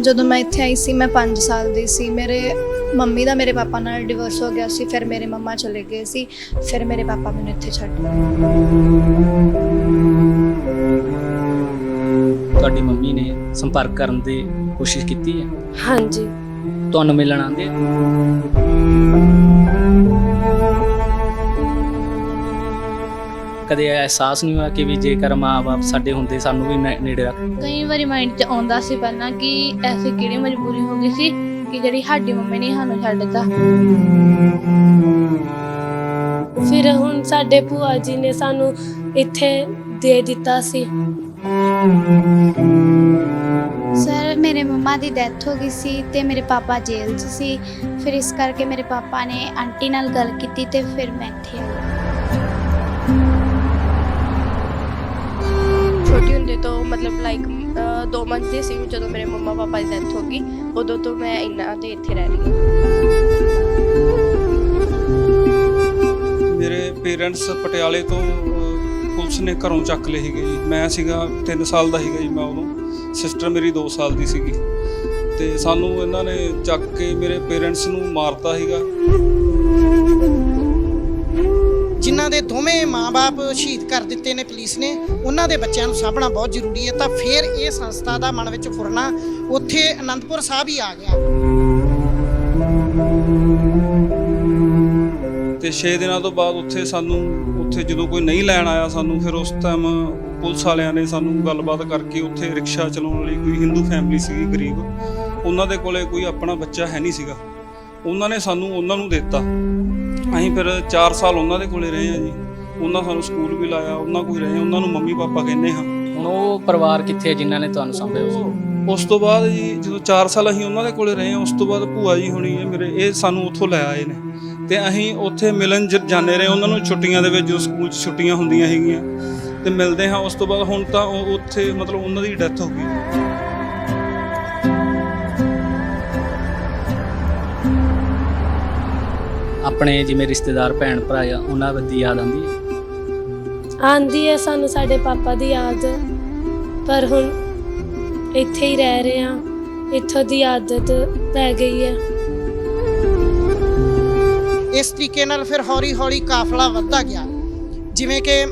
ਜਦੋਂ ਮੈਂ ਇੱਥੇ ਆਈ ਸੀ ਮੈਂ 5 ਸਾਲ ਦੀ ਸੀ। ਮੇਰੇ ਮੰਮੀ ਦਾ ਮੇਰੇ ਪਾਪਾ ਨਾਲ ਡਿਵੋਰਸ ਹੋ ਗਿਆ ਸੀ। ਫਿਰ ਮੇਰੇ ਮੰਮਾ ਚਲੇ ਗਏ ਸੀ। ਫਿਰ ਮੇਰੇ ਪਾਪਾ ਮੈਨੂੰ ਇੱਥੇ ਛੱਡ ਗਏ। ਤੁਹਾਡੀ ਮੰਮੀ ਨੇ ਸੰਪਰਕ ਕਰਨ ਦੀ ਕੋਸ਼ਿਸ਼ ਕੀਤੀ ਹੈ? ਹਾਂਜੀ। ਤੁਹਾਨੂੰ ਮਿਲਣ ਆਉਂਦੇ? ਕਦੇ ਅਹਿਸਾਸ ਨਹੀਂ ਹੋਇਆ ਕਿ ਵੀ ਜੇਕਰ ਮਾਂ-ਬਾਪ ਸਾਡੇ ਹੁੰਦੇ ਸਾਨੂੰ ਵੀ ਨੇੜੇ ਰੱਖ? ਕਈ ਵਾਰੀ ਮਾਈਂਡ 'ਚ ਆਉਂਦਾ ਸੀ ਪਹਿਲਾਂ ਕਿ ਐਸੀ ਕਿਹੜੀ ਮਜਬੂਰੀ ਹੋ ਗਈ ਸੀ ਕਿ ਜਿਹੜੀ ਸਾਡੀ ਮੰਮੀ ਨੇ ਸਾਨੂੰ ਛੱਡ ਦਿੱਤਾ। ਫਿਰ ਹੁਣ ਸਾਡੇ ਭੂਆ ਜੀ ਨੇ ਸਾਨੂੰ ਇੱਥੇ ਦੇ ਦਿੱਤਾ ਸੀ। ਸਰ ਮੇਰੇ ਮੰਮਾ ਦੀ ਡੈਥ ਹੋ ਗਈ ਸੀ ਤੇ ਮੇਰੇ ਪਾਪਾ ਜੇਲ੍ਹ 'ਚ ਸੀ। ਫਿਰ ਇਸ ਕਰਕੇ ਮੇਰੇ ਪਾਪਾ ਨੇ ਆਂਟੀ ਨਾਲ ਗੱਲ ਕੀਤੀ ਤੇ ਫਿਰ ਮੈਂ ਇੱਥੇ ਆ ਗਈ। ਛੋਟੀ ਹੁੰਦੇ ਤੋਂ ਮਤਲਬ ਲਾਈਕ 2 ਮੰਥ ਦੀ ਸੀ ਜਦੋਂ ਮੇਰੇ ਮੰਮਾ ਪਾਪਾ ਦੀ ਡੈਥ ਹੋ ਗਈ। ਉਦੋਂ ਤੋਂ ਮੈਂ ਇਹਨਾਂ ਦੇ ਇੱਥੇ ਰਹਿ ਰਹੀ ਹਾਂ। ਮੇਰੇ ਪੇਰੈਂਟਸ ਪਟਿਆਲੇ ਤੋਂ ਪੁਲਿਸ ਨੇ ਘਰੋਂ ਚੱਕ ਲਏ ਸੀਗੇ ਜੀ। ਮੈਂ ਸੀਗਾ 3 ਸਾਲ ਦਾ ਸੀਗਾ ਜੀ ਮੈਂ ਉਦੋਂ। ਸਿਸਟਰ ਮੇਰੀ 2 ਸਾਲ ਦੀ ਸੀਗੀ ਤੇ ਸਾਨੂੰ ਇਹਨਾਂ ਨੇ ਚੱਕ ਕੇ ਮੇਰੇ ਪੇਰੈਂਟਸ ਨੂੰ ਮਾਰਤਾ ਸੀਗਾ। ਜਿਨ੍ਹਾਂ ਦੇ ਦੋਵੇਂ ਮਾਂ-ਬਾਪ ਸ਼ਹੀਦ ਕਰ ਦਿੱਤੇ ਨੇ ਪੁਲਿਸ ਨੇ, ਉਹਨਾਂ ਦੇ ਬੱਚਿਆਂ ਨੂੰ ਸਾਂਭਣਾ ਬਹੁਤ ਜ਼ਰੂਰੀ ਹੈ। ਤਾਂ ਫਿਰ ਇਹ ਸੰਸਥਾ ਦਾ ਮਨ ਵਿੱਚ ਫੁਰਨਾ ਉੱਥੇ ਅਨੰਦਪੁਰ ਸਾਹਿਬ ਹੀ ਆ ਗਿਆ। ਤੇ 6 ਦਿਨਾਂ ਤੋਂ ਬਾਅਦ ਉੱਥੇ ਜਦੋਂ ਕੋਈ ਨਹੀਂ ਲੈਣ ਆਇਆ ਸਾਨੂੰ, ਫਿਰ ਉਸ ਟਾਈਮ ਪੁਲਿਸ ਵਾਲਿਆਂ ਨੇ ਸਾਨੂੰ ਗੱਲਬਾਤ ਕਰਕੇ ਉੱਥੇ ਰਿਕਸ਼ਾ ਚਲਾਉਣ ਲਈ ਕੋਈ ਹਿੰਦੂ ਫੈਮਿਲੀ ਸੀਗੀ ਗਰੀਬ, ਉਹਨਾਂ ਦੇ ਕੋਲੇ ਕੋਈ ਆਪਣਾ ਬੱਚਾ ਹੈ ਨਹੀਂ ਸੀਗਾ। ਉਹਨਾਂ ਨੇ ਸਾਨੂੰ ਉਹਨਾਂ ਨੂੰ ਦਿੱਤਾ। ਅਸੀਂ ਫਿਰ 4 ਸਾਲ ਉਹਨਾਂ ਦੇ ਕੋਲੇ ਰਹੇ ਹਾਂ ਜੀ। ਉਹਨਾਂ ਸਾਨੂੰ ਸਕੂਲ ਵੀ ਲਾਇਆ, ਉਹਨਾਂ ਕੋਲ ਰਹੇ। ਉਹਨਾਂ ਨੂੰ ਮੰਮੀ ਪਾਪਾ ਕਹਿੰਦੇ ਹਾਂ। ਹੁਣ ਉਹ ਪਰਿਵਾਰ ਕਿੱਥੇ ਜਿਨ੍ਹਾਂ ਨੇ ਤੁਹਾਨੂੰ ਸੰਭਾਲਿਆ? ਉਸ ਤੋਂ ਬਾਅਦ ਜੀ ਜਦੋਂ 4 ਸਾਲ ਅਸੀਂ ਉਹਨਾਂ ਦੇ ਕੋਲੇ ਰਹੇ ਹਾਂ, ਉਸ ਤੋਂ ਬਾਅਦ ਭੂਆ ਜੀ ਹੋਣੀ ਹੈ ਮੇਰੇ, ਇਹ ਸਾਨੂੰ ਉੱਥੋਂ ਲੈ ਆਏ ਨੇ ਤੇ ਅਸੀਂ ਉੱਥੇ ਮਿਲਣ ਜਾਂਦੇ ਰਹੇ ਉਹਨਾਂ ਨੂੰ ਛੁੱਟੀਆਂ ਦੇ ਵਿੱਚ, ਜਦੋਂ ਸਕੂਲ 'ਚ ਛੁੱਟੀਆਂ ਹੁੰਦੀਆਂ ਸੀਗੀਆਂ ਤੇ ਮਿਲਦੇ ਹਾਂ। ਉਸ ਤੋਂ ਬਾਅਦ ਹੁਣ ਤਾਂ ਉੱਥੇ ਮਤਲਬ ਉਹਨਾਂ ਦੀ ਡੈਥ ਹੋ ਗਈ। ਆਪਣੇ ਜਿਵੇਂ ਰਿਸ਼ਤੇਦਾਰ ਭੈਣ ਭਰਾ ਆ ਉਹਨਾਂ ਦੀ ਯਾਦ ਆਉਂਦੀ ਹੈ? ਆਉਂਦੀ ਹੈ ਸਾਨੂੰ ਸਾਡੇ ਪਾਪਾ ਦੀ ਯਾਦ, ਪਰ ਹੁਣ ਇੱਥੇ ਹੀ ਰਹਿ ਰਹੇ ਹਾਂ। ਇੱਥੋਂ ਦੀ ਆਦਤ ਪੈ ਗਈ ਹੈ। ਇਸ ਤਰੀਕੇ ਨਾਲ ਫਿਰ ਹੌਲੀ-ਹੌਲੀ ਕਾਫਲਾ ਵੱਧਦਾ ਗਿਆ। ਜਿਵੇਂ ਕਿ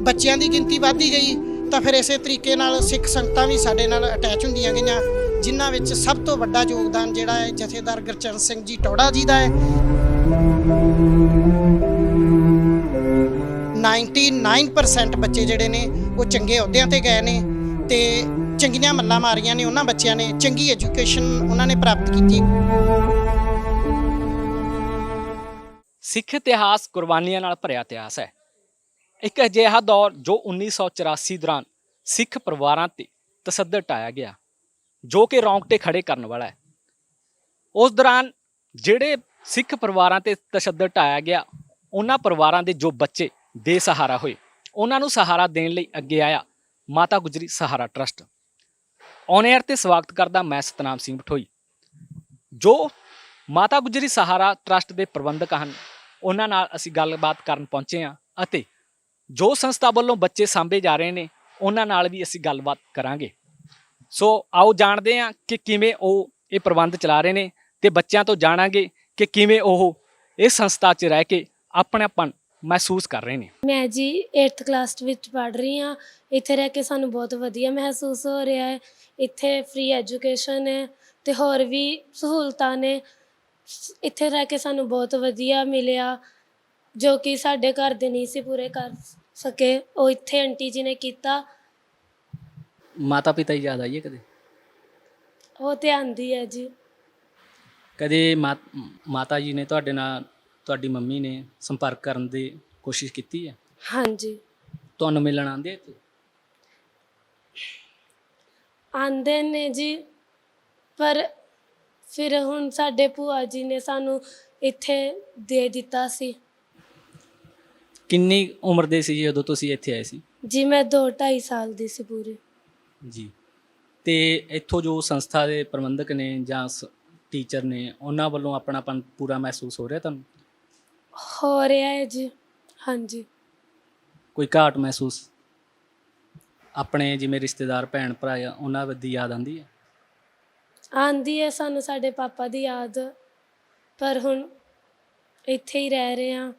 ਬੱਚਿਆਂ ਦੀ ਗਿਣਤੀ ਵੱਧਦੀ ਗਈ ਤਾਂ ਫਿਰ ਇਸੇ ਤਰੀਕੇ ਨਾਲ ਸਿੱਖ ਸੰਗਤਾਂ ਵੀ ਸਾਡੇ ਨਾਲ ਅਟੈਚ ਹੁੰਦੀਆਂ ਗਈਆਂ, ਜਿਨ੍ਹਾਂ ਵਿੱਚ ਸਭ ਤੋਂ ਵੱਡਾ ਯੋਗਦਾਨ ਜਿਹੜਾ ਹੈ ਜਥੇਦਾਰ ਗੁਰਚਰਨ ਸਿੰਘ ਜੀ ਟੌੜਾ ਜੀ ਦਾ ਹੈ। 99% ਬੱਚੇ ਜਿਹੜੇ ਨੇ ਉਹ ਚੰਗੇ ਅਹੁਦਿਆਂ ਤੇ ਗਏ ਨੇ ਤੇ ਚੰਗੀਆਂ ਮੱਲਾਂ ਮਾਰੀਆਂ ਨੇ ਉਹਨਾਂ ਬੱਚਿਆਂ ਨੇ। ਚੰਗੀ ਐਜੂਕੇਸ਼ਨ ਉਹਨਾਂ ਨੇ ਪ੍ਰਾਪਤ ਕੀਤੀ। ਸਿੱਖ ਇਤਿਹਾਸ ਕੁਰਬਾਨੀਆਂ ਨਾਲ ਭਰਿਆ ਇਤਿਹਾਸ ਹੈ। ਇੱਕ ਅਜਿਹਾ ਦੌਰ ਜੋ 1984 ਦੌਰਾਨ ਸਿੱਖ ਪਰਿਵਾਰਾਂ ਤੇ ਤਸ਼ੱਦਦ ਢਾਇਆ ਗਿਆ, ਜੋ ਕਿ ਰੌਂਗਟੇ ਖੜੇ ਕਰਨ ਵਾਲਾ ਹੈ। ਉਸ ਦੌਰਾਨ ਜਿਹੜੇ ਸਿੱਖ ਪਰਿਵਾਰਾਂ ਤੇ ਤਸ਼ੱਦਦ ਢਾਇਆ ਗਿਆ, ਉਹਨਾਂ ਪਰਿਵਾਰਾਂ ਦੇ ਜੋ ਬੱਚੇ ਬੇਸਹਾਰਾ ਹੋਏ, ਉਹਨਾਂ ਨੂੰ ਸਹਾਰਾ ਦੇਣ ਲਈ ਅੱਗੇ ਆਇਆ ਮਾਤਾ ਗੁਜਰੀ ਸਹਾਰਾ ਟਰੱਸਟ। ਔਨ 에ਅਰ ਤੇ ਸਵਾਗਤ ਕਰਦਾ ਮੈਂ ਸਤਨਾਮ ਸਿੰਘ ਬਠੋਈ, ਜੋ ਮਾਤਾ ਗੁਜਰੀ ਸਹਾਰਾ ਟਰੱਸਟ ਦੇ ਪ੍ਰਬੰਧਕ ਹਨ। ਉਹਨਾਂ ਨਾਲ ਅਸੀਂ ਗੱਲਬਾਤ ਕਰਨ ਪਹੁੰਚੇ ਹਾਂ ਅਤੇ ਜੋ ਸੰਸਥਾ ਵੱਲੋਂ ਬੱਚੇ ਸਾਂਭੇ ਜਾ ਰਹੇ ਨੇ ਉਹਨਾਂ ਨਾਲ ਵੀ ਅਸੀਂ ਗੱਲਬਾਤ ਕਰਾਂਗੇ। ਸੋ ਆਓ ਜਾਣਦੇ ਹਾਂ ਕਿ ਕਿਵੇਂ ਉਹ ਇਹ ਪ੍ਰਬੰਧ ਚਲਾ ਰਹੇ ਨੇ ਤੇ ਬੱਚਿਆਂ ਤੋਂ ਜਾਣਾਂਗੇ ਕਿ ਕਿਵੇਂ ਉਹ ਇਸ ਸੰਸਥਾ 'ਚ ਰਹਿ ਕੇ ਆਪਣਾਪਨ ਮਹਿਸੂਸ ਕਰ ਰਹੇ ਨੇ। ਮੈਂ ਜੀ 8th ਕਲਾਸ ਵਿੱਚ ਪੜ੍ਹ ਰਹੀ ਹਾਂ। ਇੱਥੇ ਰਹਿ ਕੇ ਸਾਨੂੰ ਬਹੁਤ ਵਧੀਆ ਮਹਿਸੂਸ ਹੋ ਰਿਹਾ ਹੈ। ਇੱਥੇ ਫ੍ਰੀ ਐਜੂਕੇਸ਼ਨ ਹੈ ਤੇ ਹੋਰ ਵੀ ਸਹੂਲਤਾਂ ਨੇ। ਇੱਥੇ ਰਹਿ ਕੇ ਸਾਨੂੰ ਬਹੁਤ ਵਧੀਆ ਮਿਲਿਆ, ਜੋ ਕਿ ਸਾਡੇ ਘਰ ਦੇ ਨਹੀਂ ਸੀ ਪੂਰੇ ਕਰ ਸਕੇ, ਉਹ ਇੱਥੇ ਆਂਟੀ ਜੀ ਨੇ ਕੀਤਾ। ਮਾਤਾ ਪਿਤਾ ਦੀ ਯਾਦ ਆਈ ਹੈ ਕਦੇ? ਉਹ ਤੇ ਆਉਂਦੀ ਹੈ ਜੀ। ਕਦੇ ਮਾਤਾ ਜੀ ਨੇ ਤੁਹਾਡੇ ਨਾਲ, ਤੁਹਾਡੀ ਮੰਮੀ ਨੇ ਸੰਪਰਕ ਕਰਨ ਦੀ ਕੋਸ਼ਿਸ਼ ਕੀਤੀ ਹੈ? ਹਾਂਜੀ। ਤੁਹਾਨੂੰ ਮਿਲਣ ਆਉਂਦੇ ਇੱਥੇ? ਆਉਂਦੇ ਨੇ ਜੀ, ਪਰ ਫਿਰ ਹੁਣ ਸਾਡੇ ਭੂਆ ਜੀ ਨੇ ਸਾਨੂੰ ਇੱਥੇ ਦੇ ਦਿੱਤਾ ਸੀ। ਕਿੰਨੀ ਉਮਰ ਦੇ ਸੀ ਜਦੋਂ ਤੁਸੀਂ ਇੱਥੇ ਆਏ ਸੀ? ਜੀ ਮੈਂ 2-2.5 ਸਾਲ ਦੀ ਸੀ ਪੂਰੀ ਜੀ। ਤੇ ਇੱਥੋਂ ਜੋ ਸੰਸਥਾ ਦੇ ਪ੍ਰਬੰਧਕ ਨੇ ਜਾਂ ਟੀਚਰ ਨੇ, ਉਹਨਾਂ ਵੱਲੋਂ ਆਪਣਾਪਨ ਪੂਰਾ ਮਹਿਸੂਸ ਹੋ ਰਿਹਾ ਤੁਹਾਨੂੰ? ਹੋ ਰਿਹਾ ਹੈ ਜੀ। ਹਾਂਜੀ। ਕੋਈ ਘਾਟ ਮਹਿਸੂਸ ਆਪਣੇ ਜਿਵੇਂ ਰਿਸ਼ਤੇਦਾਰ ਭੈਣ ਭਰਾ ਆ ਉਹਨਾਂ ਦੀ ਯਾਦ ਆਉਂਦੀ ਹੈ? ਆਉਂਦੀ ਹੈ ਸਾਨੂੰ ਸਾਡੇ ਪਾਪਾ ਦੀ ਯਾਦ, ਪਰ ਹੁਣ ਇੱਥੇ ਹੀ ਰਹਿ ਰਹੇ ਹਾਂ,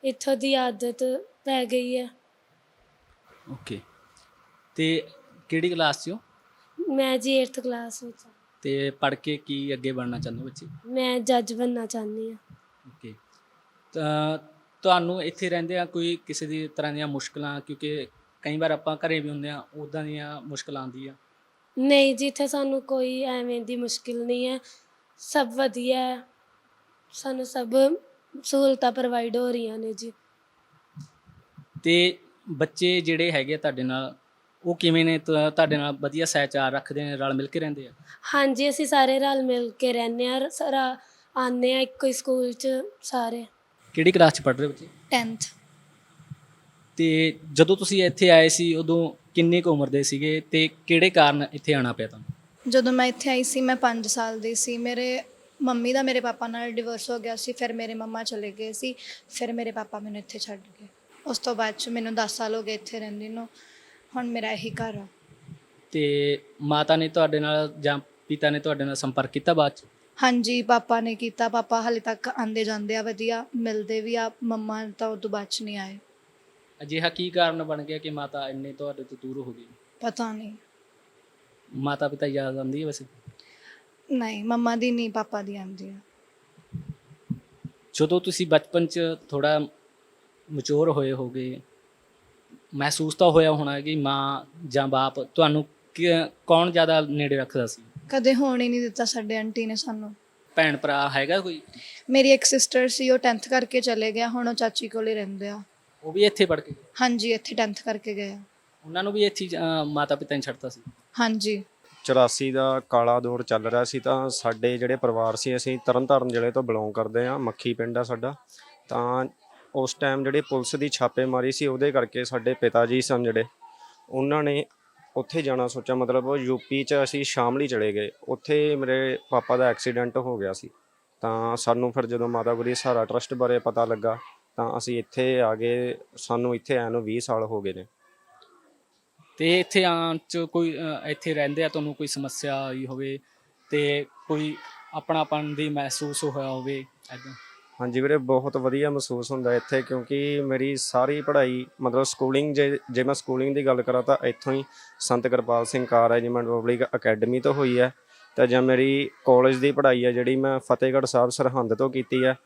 ਇੱਥੋਂ ਦੀ ਆਦਤ ਪੈ ਗਈ ਹੈ। ਓਕੇ। ਤੇ ਕਿਹੜੀ ਕਲਾਸ 'ਚ ਹੋ? ਮੈਂ ਜੀ 8th ਕਲਾਸ ਵਿੱਚ ਹਾਂ। ਤੇ ਪੜ੍ਹ ਕੇ ਕੀ ਅੱਗੇ ਬਣਨਾ ਚਾਹੁੰਦੇ ਹੋ ਬੱਚੇ? ਮੈਂ ਜੱਜ ਬਣਨਾ ਚਾਹੁੰਦੀ ਹਾਂ। ਓਕੇ। ਤਾਂ ਤੁਹਾਨੂੰ ਇੱਥੇ ਰਹਿੰਦੇ ਆ ਕੋਈ ਕਿਸੇ ਦੀ ਤਰ੍ਹਾਂ ਦੀਆਂ ਮੁਸ਼ਕਲਾਂ, ਕਿਉਂਕਿ ਕਈ ਵਾਰ ਆਪਾਂ ਘਰੇ ਵੀ ਹੁੰਦੇ ਆ, ਉੱਦਾਂ ਦੀਆਂ ਮੁਸ਼ਕਲਾਂ ਆਉਂਦੀਆਂ? ਨਹੀਂ ਜੀ, ਇੱਥੇ ਸਾਨੂੰ ਕੋਈ ਐਵੇਂ ਦੀ ਮੁਸ਼ਕਿਲ ਨਹੀਂ ਹੈ, ਸਭ ਵਧੀਆ ਹੈ, ਸਾਨੂੰ ਸਭ ਸਹੂਲਤਾਂ ਪ੍ਰੋਵਾਈਡ ਹੋ ਰਹੀਆਂ ਨੇ ਜੀ। ਤੇ ਬੱਚੇ ਜਿਹੜੇ ਹੈਗੇ ਆ ਤੁਹਾਡੇ ਨਾਲ, ਉਹ ਕਿਵੇਂ ਨੇ? ਤੁਹਾਡੇ ਨਾਲ ਵਧੀਆ ਸਹਿਚਾਰ ਰੱਖਦੇ ਨੇ, ਰਲ ਮਿਲ ਕੇ ਰਹਿੰਦੇ ਆ? ਹਾਂਜੀ, ਅਸੀਂ ਸਾਰੇ ਰਲ ਮਿਲ ਕੇ ਰਹਿੰਦੇ ਹਾਂ, ਸਾਰਾ ਆਉਂਦੇ ਹਾਂ ਇੱਕੋ ਹੀ ਸਕੂਲ 'ਚ ਸਾਰੇ। ਕਿਹੜੀ ਕਲਾਸ 'ਚ ਪੜ੍ਹ ਰਹੇ ਬੱਚੇ? 10th। ਤੇ ਜਦੋਂ ਤੁਸੀਂ ਇੱਥੇ ਆਏ ਸੀ ਉਦੋਂ ਕਿੰਨੀ ਕੁ ਉਮਰ ਦੇ ਸੀਗੇ ਤੇ ਕਿਹੜੇ ਕਾਰਨ ਇੱਥੇ ਆਉਣਾ ਪਿਆ ਤੁਹਾਨੂੰ? ਜਦੋਂ ਮੈਂ ਇੱਥੇ ਆਈ ਸੀ ਮੈਂ 5 ਸਾਲ ਦੀ ਸੀ। ਮੇਰੇ ਮੰਮੀ ਦਾ ਮੇਰੇ ਪਾਪਾ ਨਾਲ ਡਿਵੋਰਸ ਹੋ ਗਿਆ ਸੀ, ਫਿਰ ਮੇਰੇ ਮੰਮਾ ਚਲੇ ਗਏ ਸੀ, ਫਿਰ ਮੇਰੇ ਪਾਪਾ ਮੈਨੂੰ ਇੱਥੇ ਛੱਡ ਗਏ। ਉਸ ਤੋਂ ਬਾਅਦ 'ਚ ਮੈਨੂੰ 10 ਸਾਲ ਹੋ ਗਏ ਇੱਥੇ ਰਹਿੰਦੀ ਨੂੰ, ਹੁਣ ਮੇਰਾ ਇਹੀ ਘਰ ਆ। ਤੇ ਮਾਤਾ ਨੇ ਤੁਹਾਡੇ ਨਾਲ ਜਾਂ ਪਿਤਾ ਨੇ ਤੁਹਾਡੇ ਨਾਲ ਸੰਪਰਕ ਕੀਤਾ ਬਾਅਦ 'ਚ? ਹਾਂਜੀ, ਪਾਪਾ ਨੇ ਕੀਤਾ। ਪਾਪਾ ਹਾਲੇ ਤੱਕ ਆਉਂਦੇ ਜਾਂਦੇ ਆ, ਵਧੀਆ ਮਿਲਦੇ ਵੀ ਆ। ਮੰਮਾ ਤਾਂ ਉਦੋਂ ਬਾਅਦ 'ਚ ਨਹੀਂ ਆਏ। ਅਜਿਹਾ ਕੀ ਕਾਰਨ ਬਣ ਗਿਆ ਕਿ ਮਾਤਾ ਇੰਨੇ ਤੁਹਾਡੇ ਤੋਂ ਦੂਰ ਹੋ ਗਈ? ਪਤਾ ਨਹੀਂ। ਮਾਤਾ ਪਿਤਾ ਯਾਦ ਆਉਂਦੀ ਹੈ ਵੈਸੇ? ਨਹੀਂ, ਮੰਮਾ ਦੀ ਨਹੀਂ, ਪਾਪਾ ਦੀ ਆਉਂਦੀ ਆ। ਜਦੋਂ ਤੁਸੀਂ ਬਚਪਨ 'ਚ ਥੋੜਾ ਮੈਚੁਰ ਹੋਏ ਹੋਗੇ, ਮਹਿਸੂਸ ਤਾਂ ਹੋਇਆ ਹੋਣਾ ਕਿ ਮਾਂ ਜਾਂ ਬਾਪ ਤੁਹਾਨੂੰ ਕੌਣ ਜ਼ਿਆਦਾ ਨੇੜੇ ਰੱਖਦਾ ਸੀ? ਕਦੇ ਹੋਣ ਹੀ ਨਹੀਂ ਦਿੱਤਾ ਸਾਡੇ ਆਂਟੀ ਨੇ ਸਾਨੂੰ। ਭੈਣ ਭਰਾ ਹੈਗਾ ਕੋਈ? ਮੇਰੀ ਇੱਕ ਸਿਸਟਰ ਸੀ, ਉਹ 10th ਕਰਕੇ ਚਲੇ ਗਿਆ, ਹੁਣ ਉਹ ਚਾਚੀ ਕੋਲ ਹੀ ਰਹਿੰਦੇ ਆ। ਉਹ ਵੀ ਇੱਥੇ ਪੜ੍ਹ ਕੇ? ਹਾਂਜੀ, ਇੱਥੇ 10th ਕਰਕੇ ਗਏ ਆ। ਉਹਨਾਂ ਨੂੰ ਵੀ ਇੱਥੇ ਮਾਤਾ ਪਿਤਾ ਨੇ ਛੱਡਤਾ ਸੀ? ਹਾਂਜੀ। 84 ਦਾ ਕਾਲਾ ਦੌਰ ਚੱਲ ਰਿਹਾ ਸੀ, ਤਾਂ ਸਾਡੇ ਜਿਹੜੇ ਪਰਿਵਾਰ ਸੀ, ਅਸੀਂ ਤਰਨਤਾਰਨ ਜ਼ਿਲ੍ਹੇ ਤੋਂ ਬਿਲੋਂਗ ਕਰਦੇ ਹਾਂ, ਮੱਖੀ ਪਿੰਡ ਆ ਸਾਡਾ। ਤਾਂ ਉਸ ਟਾਈਮ ਜਿਹੜੀ ਪੁਲਿਸ ਦੀ ਛਾਪੇਮਾਰੀ ਸੀ, ਉਹਦੇ ਕਰਕੇ ਸਾਡੇ ਪਿਤਾ ਜੀ ਸਨ ਜਿਹੜੇ, ਉਹਨਾਂ ਨੇ ਉੱਥੇ ਜਾਣਾ ਸੋਚਿਆ, ਮਤਲਬ ਯੂਪੀ 'ਚ ਅਸੀਂ ਸ਼ਾਮਲੀ ਚਲੇ ਗਏ। ਉੱਥੇ ਮੇਰੇ ਪਾਪਾ ਦਾ ਐਕਸੀਡੈਂਟ ਹੋ ਗਿਆ ਸੀ, ਤਾਂ ਸਾਨੂੰ ਫਿਰ ਜਦੋਂ ਮਾਤਾ ਗੁਜਰੀ ਸਹਾਰਾ ਟਰਸਟ ਬਾਰੇ ਪਤਾ ਲੱਗਾ ਤਾਂ ਅਸੀਂ ਇੱਥੇ ਆ ਗਏ। ਸਾਨੂੰ ਇੱਥੇ ਆਉਣ ਨੂੰ 20 ਸਾਲ ਹੋ ਗਏ ਨੇ। ਤੇ ਇੱਥੇ ਆਉਣ 'ਚ ਕੋਈ ਇੱਥੇ ਰਹਿੰਦੇ ਆ ਤੁਹਾਨੂੰ ਕੋਈ ਸਮੱਸਿਆ ਆਈ ਹੋਵੇ ਤੇ ਕੋਈ ਆਪਣਾਪਨ ਦੀ ਮਹਿਸੂਸ ਹੋਇਆ ਹੋਵੇ ਇੱਦਾਂ? ਹਾਂਜੀ ਵੀਰੇ, ਬਹੁਤ ਵਧੀਆ ਮਹਿਸੂਸ ਹੁੰਦਾ ਇੱਥੇ, ਕਿਉਂਕਿ ਮੇਰੀ ਸਾਰੀ ਪੜ੍ਹਾਈ ਮਤਲਬ ਸਕੂਲਿੰਗ, ਜੇ ਮੈਂ ਸਕੂਲਿੰਗ ਦੀ ਗੱਲ ਕਰਾਂ ਤਾਂ ਇੱਥੋਂ ਹੀ ਸੰਤ ਕਿਰਪਾਲ ਸਿੰਘ ਕਾਰ ਰੈਜੀਮੈਂਟ ਪਬਲਿਕ ਅਕੈਡਮੀ ਤੋਂ ਹੋਈ ਹੈ। ਤਾਂ ਜਾਂ ਮੇਰੀ ਕਾਲਜ ਦੀ ਪੜ੍ਹਾਈ ਹੈ ਜਿਹੜੀ ਮੈਂ ਫਤਿਹਗੜ੍ਹ ਸਾਹਿਬ ਸਰਹੰਦ ਤੋਂ ਕੀਤੀ ਹੈ।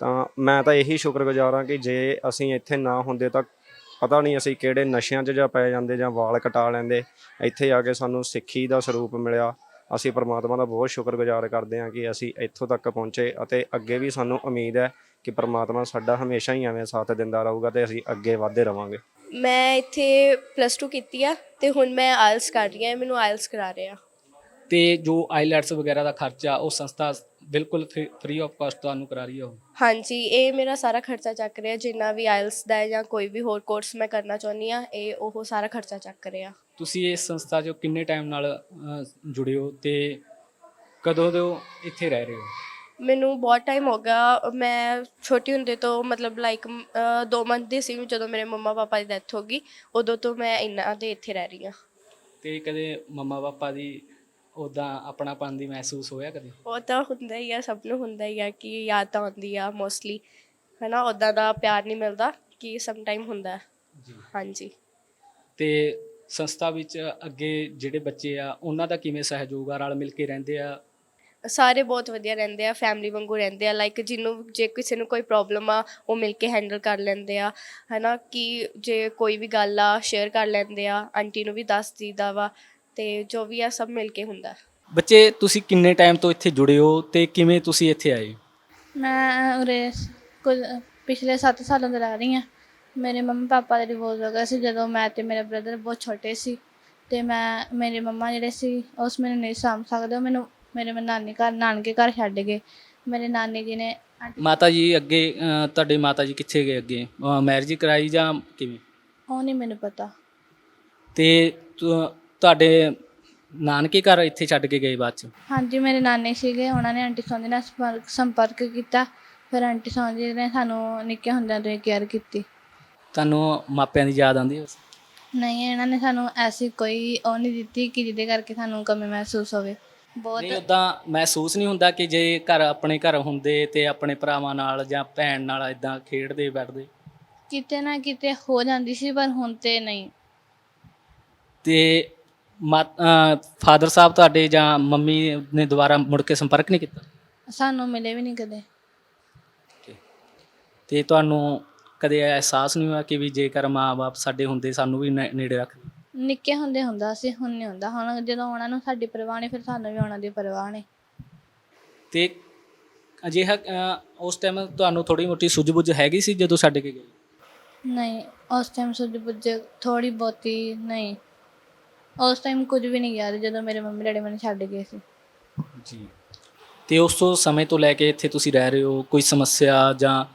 ਤਾਂ ਮੈਂ ਤਾਂ ਇਹੀ ਸ਼ੁਕਰਗੁਜ਼ਾਰ ਹਾਂ ਕਿ ਜੇ ਅਸੀਂ ਇੱਥੇ ਨਾ ਹੁੰਦੇ ਤਾਂ ਪਤਾ ਨਹੀਂ ਅਸੀਂ ਕਿਹੜੇ ਨਸ਼ਿਆਂ 'ਚ ਜਾਂ ਪੈ ਜਾਂਦੇ ਜਾਂ ਵਾਲ ਕਟਾ ਲੈਂਦੇ। ਇੱਥੇ ਆ ਕੇ ਸਾਨੂੰ ਸਿੱਖੀ ਦਾ ਸਰੂਪ ਮਿਲਿਆ। ਅਸੀਂ ਪਰਮਾਤਮਾ ਦਾ ਬਹੁਤ ਸ਼ੁਕਰਗੁਜ਼ਾਰ ਕਰਦੇ ਹਾਂ ਕਿ ਅਸੀਂ ਇੱਥੋਂ ਤੱਕ ਪਹੁੰਚੇ, ਅਤੇ ਅੱਗੇ ਵੀ ਸਾਨੂੰ ਉਮੀਦ ਹੈ ਕਿ ਪਰਮਾਤਮਾ ਸਾਡਾ ਹਮੇਸ਼ਾ ਹੀ ਐਵੇਂ ਸਾਥ ਦਿੰਦਾ ਰਹੂਗਾ ਤੇ ਅਸੀਂ ਅੱਗੇ ਵਧਦੇ ਰਵਾਂਗੇ। ਮੈਂ ਇੱਥੇ +2 ਕੀਤੀ ਆ ਤੇ ਹੁਣ ਮੈਂ ਆਇਲਸ ਕਰ ਰਹੀ ਹਾਂ, ਮੈਨੂੰ ਆਇਲਸ ਕਰਾ ਰਹੇ ਆ। ਤੇ ਜੋ ਆਈਲੈਟਸ ਵਗੈਰਾ ਦਾ ਖਰਚਾ ਉਹ ਸੰਸਥਾ ਬਿਲਕੁਲ ਫ੍ਰੀ ਆਫ ਕਾਸਟ ਤੁਹਾਨੂੰ ਕਰਾ ਰਹੀ ਹੈ ਉਹ? ਹਾਂਜੀ, ਇਹ ਮੇਰਾ ਸਾਰਾ ਖਰਚਾ ਚੱਕ ਰਿਹਾ, ਜਿੰਨਾ ਵੀ ਆਇਲਸ ਦਾ ਹੈ ਜਾਂ ਕੋਈ ਵੀ ਹੋਰ ਕੋਰਸ ਮੈਂ ਕਰਨਾ ਚਾਹੁੰਦੀ ਹਾਂ, ਇਹ ਉਹ ਸਾਰਾ ਖਰਚਾ ਚੱਕ ਰਿਹਾ। ਤੁਸੀਂ ਇਸ ਸੰਸਥਾ 'ਚ ਕਿੰਨੇ ਟਾਈਮ ਨਾਲ ਜੁੜੇ ਹੋ ਤੇ ਕਦੋਂ ਦੇ ਇੱਥੇ ਰਹਿ ਰਹੇ ਹੋ? ਮੈਨੂੰ ਬਹੁਤ ਟਾਈਮ ਹੋ ਗਿਆ। ਮੈਂ ਛੋਟੀ ਹੁੰਦੇ ਤੋਂ ਮਤਲਬ 2 ਮੰਥ ਦੀ ਸੀ ਜਦੋਂ ਮੇਰੇ ਮੰਮਾ ਪਾਪਾ ਦੀ ਡੈਥ ਹੋ ਗਈ, ਉਦੋਂ ਤੋਂ ਮੈਂ ਇਹਨਾਂ ਦੇ ਇੱਥੇ ਰਹਿ ਰਹੀ ਹਾਂ। ਤੇ ਕਦੇ ਮੰਮਾ ਪਾਪਾ ਦੀ ਉੱਦਾਂ ਆਪਣਾਪਨ ਦੀ ਮਹਿਸੂਸ ਹੋਇਆ ਕਦੇ? ਉਹ ਤਾਂ ਹੁੰਦਾ ਹੀ ਆ, ਸਭ ਨੂੰ ਹੁੰਦਾ ਹੀ ਆ ਕਿ ਯਾਦ ਤਾਂ ਆਉਂਦੀ ਆ ਮੋਸਟਲੀ, ਹੈ ਨਾ। ਉੱਦਾਂ ਦਾ ਪਿਆਰ ਨਹੀਂ ਮਿਲਦਾ ਕਿ ਸਮ ਟਾਈਮ ਹੁੰਦਾ ਜੀ। ਹਾਂਜੀ। ਤੇ ਸੰਸਥਾ ਵਿੱਚ ਅੱਗੇ ਜਿਹੜੇ ਬੱਚੇ ਆ ਉਹਨਾਂ ਦਾ ਕਿਵੇਂ ਸਹਿਯੋਗ ਆ? ਰਲ ਮਿਲ ਕੇ ਰਹਿੰਦੇ ਆ? ਸਾਰੇ ਬਹੁਤ ਵਧੀਆ ਰਹਿੰਦੇ ਆ, ਫੈਮਿਲੀ ਵਾਂਗੂ ਰਹਿੰਦੇ ਆ। ਲਾਈਕ ਜਿਹਨੂੰ ਜੇ ਕਿਸੇ ਨੂੰ ਕੋਈ ਪ੍ਰੋਬਲਮ ਆ ਉਹ ਮਿਲ ਕੇ ਹੈਂਡਲ ਕਰ ਲੈਂਦੇ ਆ, ਹੈ ਨਾ। ਕਿ ਜੇ ਕੋਈ ਵੀ ਗੱਲ ਆ ਸ਼ੇਅਰ ਕਰ ਲੈਂਦੇ ਆ, ਆਂਟੀ ਨੂੰ ਵੀ ਦੱਸ ਦਈਦਾ ਵਾ, ਤੇ ਜੋ ਵੀ ਆ ਸਭ ਮਿਲ ਕੇ ਹੁੰਦਾ। ਬੱਚੇ, ਤੁਸੀਂ ਕਿੰਨੇ ਟਾਈਮ ਤੋਂ ਇੱਥੇ ਜੁੜੇ ਹੋ ਤੇ ਕਿਵੇਂ ਤੁਸੀਂ ਇੱਥੇ ਆਏ? ਮੈਂ ਉਰੇ ਕੁਝ ਪਿਛਲੇ 7 ਸਾਲਾਂ ਤੋਂ ਰਹਿ ਰਹੀ ਹਾਂ। ਮੇਰੇ ਮੰਮੀ ਪਾਪਾ ਦਾ ਡਿਵੋਰਸ ਹੋ ਗਿਆ ਸੀ ਜਦੋਂ ਮੈਂ ਤੇ ਮੇਰਾ ਬ੍ਰਦਰ ਬਹੁਤ ਛੋਟੇ ਸੀ, ਅਤੇ ਮੇਰੇ ਮੰਮਾ ਜਿਹੜੇ ਸੀ ਉਸ ਮੈਨੂੰ ਨਹੀਂ ਸਾਂਭ ਸਕਦੇ, ਉਹ ਮੈਨੂੰ ਮੇਰੇ ਨਾਨਕੇ ਘਰ ਛੱਡ ਗਏ। ਮੇਰੇ ਨਾਨੀ ਜੀ ਨੇ ਮਾਤਾ ਜੀ ਅੱਗੇ ਤੁਹਾਡੇ ਮਾਤਾ ਜੀ ਕਿੱਥੇ ਗਏ ਅੱਗੇ? ਮੈਰਿਜ ਕਰਾਈ ਜਾਂ ਕਿਵੇਂ? ਉਹ ਨਹੀਂ ਮੈਨੂੰ ਪਤਾ। ਤੇ ਤੁਹਾਡੇ ਨਾਨਕੇ ਘਰ ਇੱਥੇ ਛੱਡ ਕੇ ਗਏ ਬਾਅਦ 'ਚ? ਹਾਂਜੀ, ਮੇਰੇ ਨਾਨੇ ਸੀਗੇ, ਉਹਨਾਂ ਨੇ ਆਂਟੀ ਸੌਂਦੀ ਨਾਲ ਸੰਪਰਕ ਕੀਤਾ। ਫਿਰ ਆਂਟੀ ਸੌਂਦੀ ਨੇ ਸਾਨੂੰ ਨਿੱਕੇ ਹੁੰਦਿਆਂ ਤੋਂ ਹੀ ਕੇਅਰ ਕੀਤੀ। ਤੁਹਾਨੂੰ ਮਾਪਿਆਂ ਦੀ ਯਾਦ ਆਉਂਦੀ ਹੈ? ਨਹੀਂ, ਇਹਨਾਂ ਨੇ ਸਾਨੂੰ ਐਸੀ ਕੋਈ ਉਹ ਨਹੀਂ ਦਿੱਤੀ ਕਿ ਜਿਹਦੇ ਕਰਕੇ ਸਾਨੂੰ ਕਮੀ ਮਹਿਸੂਸ ਹੋਵੇ। ਬਹੁਤ ਨਹੀਂ ਉਦਾਂ ਮਹਿਸੂਸ ਨਹੀਂ ਹੁੰਦਾ ਕਿ ਜੇ ਘਰ ਆਪਣੇ ਘਰ ਹੁੰਦੇ ਤੇ ਆਪਣੇ ਭਰਾਵਾਂ ਨਾਲ ਜਾਂ ਭੈਣ ਨਾਲ ਇਦਾਂ ਖੇਡਦੇ ਬੈਠਦੇ? ਕਿਤੇ ਨਾ ਕਿਤੇ ਹੋ ਜਾਂਦੀ ਸੀ ਪਰ ਹੁਣ ਤੇ ਨਹੀਂ। ਤੇ ਫਾਦਰ ਸਾਹਿਬ ਤੁਹਾਡੇ ਜਾਂ ਮੰਮੀ ਨੇ ਦੁਬਾਰਾ ਮੁੜ ਕੇ ਸੰਪਰਕ ਨਹੀਂ ਕੀਤਾ? ਸਾਨੂੰ ਮਿਲੇ ਵੀ ਨਹੀਂ ਕਦੇ। ਤੇ ਤੁਹਾਨੂੰ ਕਦੇ ਅਹਿਸਾਸ ਨਹੀਂ ਹੋਇਆ ਕਿ ਵੀ ਜੇਕਰ ਮਾਂ-ਬਾਪ ਸਾਡੇ ਹੁੰਦੇ ਸਾਨੂੰ ਵੀ ਨੇੜੇ ਰੱਖਦੇ? ਨਿੱਕੇ ਹੁੰਦੇ ਹੁੰਦਾ ਸੀ, ਹੁਣ ਨਹੀਂ ਹੁੰਦਾ। ਹੁਣ ਜਦੋਂ ਉਹਨਾਂ ਨੂੰ ਸਾਡੀ ਪਰਵਾਹ ਨਹੀਂ, ਫਿਰ ਸਾਨੂੰ ਵੀ ਉਹਨਾਂ ਦੀ ਪਰਵਾਹ ਨਹੀਂ। ਤੇ ਅਜਿਹਾ ਉਸ ਟਾਈਮ ਤੁਹਾਨੂੰ ਥੋੜੀ ਮੋਟੀ ਸੁੱਝ-ਬੁੱਝ ਹੈਗੀ ਸੀ ਜਦੋਂ ਛੱਡ ਕੇ ਗਏ? ਨਹੀਂ, ਉਸ ਟਾਈਮ ਸੁੱਝ ਬੁੱਝ ਥੋੜੀ ਬਹੁਤੀ ਨਹੀਂ। ਉਸ ਟਾਈਮ ਕੁਝ ਵੀ ਨਹੀਂ ਯਾਦ ਜਦੋਂ ਮੇਰੇ ਮੰਮੀ ਡੈਡੀ ਮੈਨੂੰ ਛੱਡ ਗਏ ਸੀ। ਜੀ। ਤੇ ਉਸ ਤੋਂ ਸਮੇਂ ਤੋਂ ਲੈ ਕੇ ਇੱਥੇ ਤੁਸੀਂ ਰਹਿ ਰਹੇ ਹੋ, ਕੋਈ ਸਮੱਸਿਆ ਜਾਂ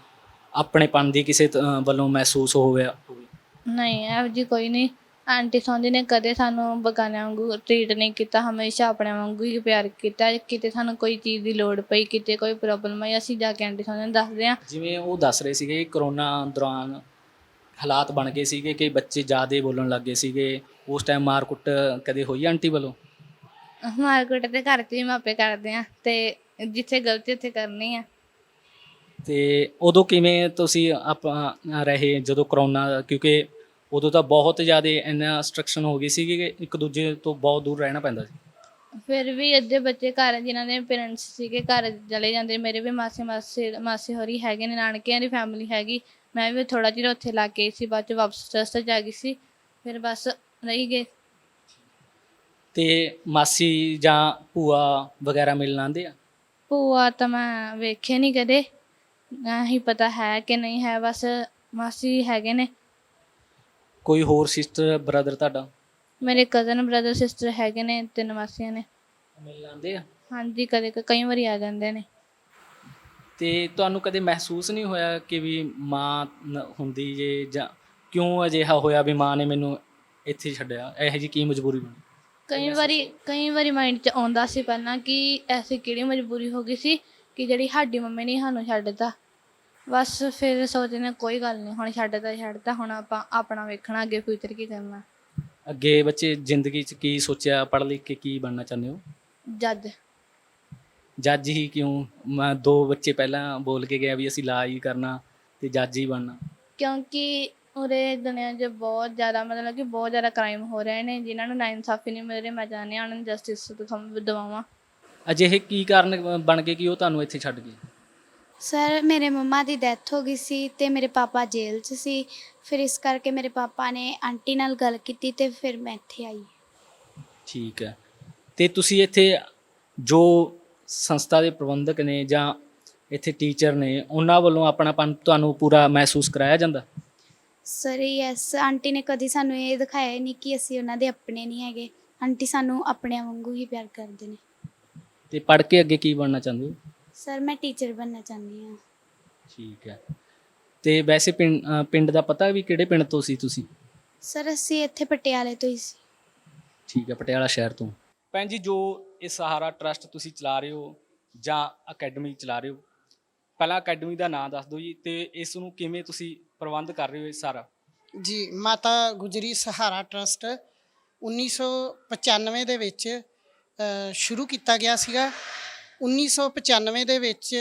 ਆਪਣੇਪਣ ਦੀ ਕਿਸੇ ਵੱਲੋਂ ਮਹਿਸੂਸ ਹੋਇਆ ਹੋਵੇ? ਨਹੀਂ, ਇਹੋ ਜਿਹੀ ਕੋਈ ਨਹੀਂ। ਆਂਟੀ ਸੌਂਦੀ ਨੇ ਕਦੇ ਸਾਨੂੰ ਬਗਾਨਿਆਂ ਵਾਂਗੂ ਟਰੀਟ ਨਹੀਂ ਕੀਤਾ, ਹਮੇਸ਼ਾ ਆਪਣਿਆਂ ਵਾਂਗੂ ਹੀ ਪਿਆਰ ਕੀਤਾ। ਕਿਤੇ ਸਾਨੂੰ ਕੋਈ ਚੀਜ਼ ਦੀ ਲੋੜ ਪਈ, ਕਿਤੇ ਕੋਈ ਪ੍ਰੋਬਲਮ ਆਈ, ਅਸੀਂ ਜਾ ਕੇ ਆਂਟੀ ਸੌਂਦੀ ਨੂੰ ਦੱਸਦੇ ਹਾਂ। ਜਿਵੇਂ ਉਹ ਦੱਸ ਰਹੇ ਸੀਗੇ ਕਰੋਨਾ ਦੌਰਾਨ ਹਾਲਾਤ ਬਣ ਗਏ ਸੀਗੇ ਕਿ ਬੱਚੇ ਜ਼ਿਆਦਾ ਬੋਲਣ ਲੱਗ ਗਏ ਸੀਗੇ, ਉਸ ਟਾਈਮ ਮਾਰ ਕੁੱਟ ਕਦੇ ਹੋਈ ਆਂਟੀ ਵੱਲੋਂ? ਮਾਰਕੀਟ ਤੇ ਘਰ 'ਚ ਹੀ ਮਾਪੇ ਕਰਦੇ ਆ, ਤੇ ਜਿੱਥੇ ਗਲਤੀ ਉੱਥੇ ਕਰਨੀ ਆ। ਤੇ ਉਦੋਂ ਕਿਵੇਂ ਤੁਸੀਂ ਆਪਾਂ ਰਹੇ ਜਦੋਂ ਕਰੋਨਾ, ਕਿਉਂਕਿ ਉਦੋਂ ਤਾਂ ਬਹੁਤ ਜ਼ਿਆਦਾ ਇੰਨਾ ਸਟ੍ਰਿਕਸ਼ਨ ਹੋ ਗਈ ਸੀਗੀ ਕਿ ਇੱਕ ਦੂਜੇ ਤੋਂ ਬਹੁਤ ਦੂਰ ਰਹਿਣਾ ਪੈਂਦਾ ਸੀ। ਫਿਰ ਵੀ ਅੱਧੇ ਬੱਚੇ ਘਰ ਜਿਨ੍ਹਾਂ ਦੇ ਪੇਰੈਂਟਸ ਸੀਗੇ ਘਰ ਚਲੇ ਜਾਂਦੇ। ਮੇਰੇ ਵੀ ਮਾਸੀ ਹੋਰੀ ਹੈਗੇ ਨੇ, ਨਾਨਕਿਆਂ ਦੀ ਫੈਮਿਲੀ ਹੈਗੀ। ਮੈਂ ਵੀ ਥੋੜ੍ਹਾ ਚਿਰ ਉੱਥੇ ਲੱਗ ਗਈ ਸੀ, ਬਾਅਦ 'ਚ ਵਾਪਸ ਟਰਸਟ 'ਚ ਆ ਗਈ ਸੀ, ਫਿਰ ਬਸ ਰਹੀ ਗਏ। ਤੇ ਮਾਸੀ ਜਾਂ ਭੂਆ ਵਗੈਰਾ ਮਿਲਣ ਆਉਂਦੇ ਆ? ਭੂਆ ਤਾਂ ਮੈਂ ਵੇਖੇ ਨਹੀਂ ਕਦੇ, ਨਾ ਹੀ ਪਤਾ ਹੈ ਕਿ ਨਹੀਂ ਹੈ, ਬਸ ਮਾਸੀ ਹੈਗੇ ਨੇ। ਕੋਈ ਹੋਰ ਸਿਸਟਰ ਬ੍ਰਦਰ ਤੁਹਾਡਾ? ਮੇਰੇ ਕਜ਼ਨ ਬ੍ਰਦਰ ਸਿਸਟਰ ਹੈਗੇ ਨੇ, 3 ਮਾਸੀਆਂ ਨੇ। ਮਿਲਣ ਆਉਂਦੇ ਆ? ਹਾਂਜੀ, ਕਦੇ ਕਈ ਵਾਰੀ ਆ ਜਾਂਦੇ ਨੇ। ਤੇ ਤੁਹਾਨੂੰ ਕਦੇ ਮਹਿਸੂਸ ਨਹੀਂ ਹੋਇਆ ਕਿ ਵੀ ਮਾਂ ਹੁੰਦੀ ਜੇ, ਜਾਂ ਕਿਉਂ ਅਜਿਹਾ ਹੋਇਆ ਵੀ ਮਾਂ ਨੇ ਮੈਨੂੰ ਇੱਥੇ ਛੱਡਿਆ? ਇਹੋ ਜਿਹੀ ਕੀ ਮਜਬੂਰੀ ਬਣੀ? ਕਈ ਵਾਰੀ ਮਾਈਂਡ 'ਚ ਆਉਂਦਾ ਸੀ ਪਹਿਲਾਂ ਕਿ ਐਸੀ ਕਿਹੜੀ ਮਜਬੂਰੀ ਹੋ ਗਈ ਸੀ ਕਿ ਜਿਹੜੀ ਸਾਡੀ ਮੰਮੀ ਨੇ ਸਾਨੂੰ ਛੱਡਤਾ। ਬਸ ਫਿਰ ਸੋਚਦੇ ਕੋਈ ਗੱਲ ਨਹੀਂ, ਹੁਣ ਛੱਡਤਾ, ਹੁਣ ਆਪਾਂ ਆਪਣਾ ਵੇਖਣਾ, ਅੱਗੇ ਫਿਊਚਰ ਕੀ ਕਰਨਾ। ਅੱਗੇ ਬੱਚੇ ਜ਼ਿੰਦਗੀ 'ਚ ਕੀ ਸੋਚਿਆ, ਪੜ੍ਹ ਲਿਖ ਕੇ ਕੀ ਬਣਨਾ ਚਾਹੁੰਦੇ ਹੋ? ਜੱਜ। ਜੱਜ ਹੀ ਕਿਉਂ? ਮੈਂ 2 ਬੱਚੇ ਪਹਿਲਾਂ ਬੋਲ ਕੇ ਗਿਆ ਵੀ ਅਸੀਂ ਲਾ ਹੀ ਕਰਨਾ ਤੇ ਜੱਜ ਹੀ ਬਣਨਾ। ਕਿਉਂਕਿ ਉਰੇ ਦੁਨੀਆ 'ਚ ਬਹੁਤ ਜ਼ਿਆਦਾ ਮਤਲਬ ਕਿ ਬਹੁਤ ਜ਼ਿਆਦਾ ਕ੍ਰਾਈਮ ਹੋ ਰਹੇ ਨੇ, ਜਿਨ੍ਹਾਂ ਨੂੰ ਨਾਇਨਸਾਫੀ ਨਹੀਂ ਮਿਲ ਰਹੀ। ਮੈਂ ਚਾਹੁੰਦੀ ਹਾਂ ਉਹਨਾਂ ਨੂੰ ਜਸਟਿਸ ਦਿਵਾਵਾਂ। ਅਜਿਹੇ ਕੀ ਕਾਰਨ ਬਣ ਗਏ ਕਿ ਉਹ ਤੁਹਾਨੂੰ ਇੱਥੇ ਛੱਡ ਗਏ? ਸਰ ਮੇਰੇ ਮੰਮਾ ਦੀ ਡੈਥ ਹੋ ਗਈ ਸੀ ਤੇ ਮੇਰੇ ਪਾਪਾ ਜੇਲ੍ਹ 'ਚ ਸੀ। ਫਿਰ ਇਸ ਕਰਕੇ ਮੇਰੇ ਪਾਪਾ ਨੇ ਆਂਟੀ ਨਾਲ ਗੱਲ ਕੀਤੀ ਤੇ ਫਿਰ ਮੈਂ ਇੱਥੇ ਆਈ। ਠੀਕ ਹੈ। ਤੇ ਤੁਸੀਂ ਇੱਥੇ ਜੋ ਸੰਸਥਾ ਦੇ ਪ੍ਰਬੰਧਕ ਨੇ ਜਾਂ ਇੱਥੇ ਟੀਚਰ ਨੇ, ਉਹਨਾਂ ਵੱਲੋਂ ਆਪਣਾਪਨ ਤੁਹਾਨੂੰ ਪੂਰਾ ਮਹਿਸੂਸ ਕਰਾਇਆ ਜਾਂਦਾ? ਸਰ ਯੈਸ, ਆਂਟੀ ਨੇ ਕਦੀ ਸਾਨੂੰ ਇਹ ਦਿਖਾਇਆ ਹੀ ਨਹੀਂ ਕਿ ਅਸੀਂ ਉਹਨਾਂ ਦੇ ਆਪਣੇ ਨਹੀਂ ਹੈਗੇ। ਆਂਟੀ ਸਾਨੂੰ ਆਪਣਿਆਂ ਵਾਂਗੂ ਹੀ ਪਿਆਰ ਕਰਦੇ ਨੇ। ਤੇ ਪੜ੍ਹ ਕੇ ਅੱਗੇ ਕੀ ਬਣਨਾ ਚਾਹੁੰਦੇ ਹੋ? ਸਰ ਮੈਂ ਟੀਚਰ ਬਣਨਾ ਚਾਹੁੰਦੀ ਹਾਂ। ਠੀਕ ਹੈ। ਤੇ ਵੈਸੇ ਪਿੰਡ ਦਾ ਪਤਾ ਵੀ ਕਿਹੜੇ ਪਿੰਡ ਤੋਂ ਸੀ ਤੁਸੀਂ? ਸਰ ਅਸੀਂ ਇੱਥੇ ਪਟਿਆਲੇ ਤੋਂ ਹੀ ਸੀ। ਠੀਕ ਹੈ, ਪਟਿਆਲਾ ਸ਼ਹਿਰ ਤੋਂ। ਭੈਣ ਜੀ, ਜੋ ਇਹ ਸਹਾਰਾ ਟਰੱਸਟ ਤੁਸੀਂ ਚਲਾ ਰਹੇ ਹੋ ਜਾਂ ਅਕੈਡਮੀ ਚਲਾ ਰਹੇ ਹੋ, ਪਹਿਲਾਂ ਅਕੈਡਮੀ ਦਾ ਨਾਮ ਦੱਸ ਦਿਓ ਜੀ, ਤੇ ਇਸ ਨੂੰ ਕਿਵੇਂ ਤੁਸੀਂ ਪ੍ਰਬੰਧ ਕਰ ਰਹੇ ਹੋ ਇਹ ਸਾਰਾ? ਜੀ, ਮਾਤਾ ਗੁਜਰੀ ਸਹਾਰਾ ਟਰੱਸਟ 1995 ਦੇ ਵਿੱਚ ਸ਼ੁਰੂ ਕੀਤਾ ਗਿਆ ਸੀਗਾ। 1995 ਦੇ ਵਿੱਚ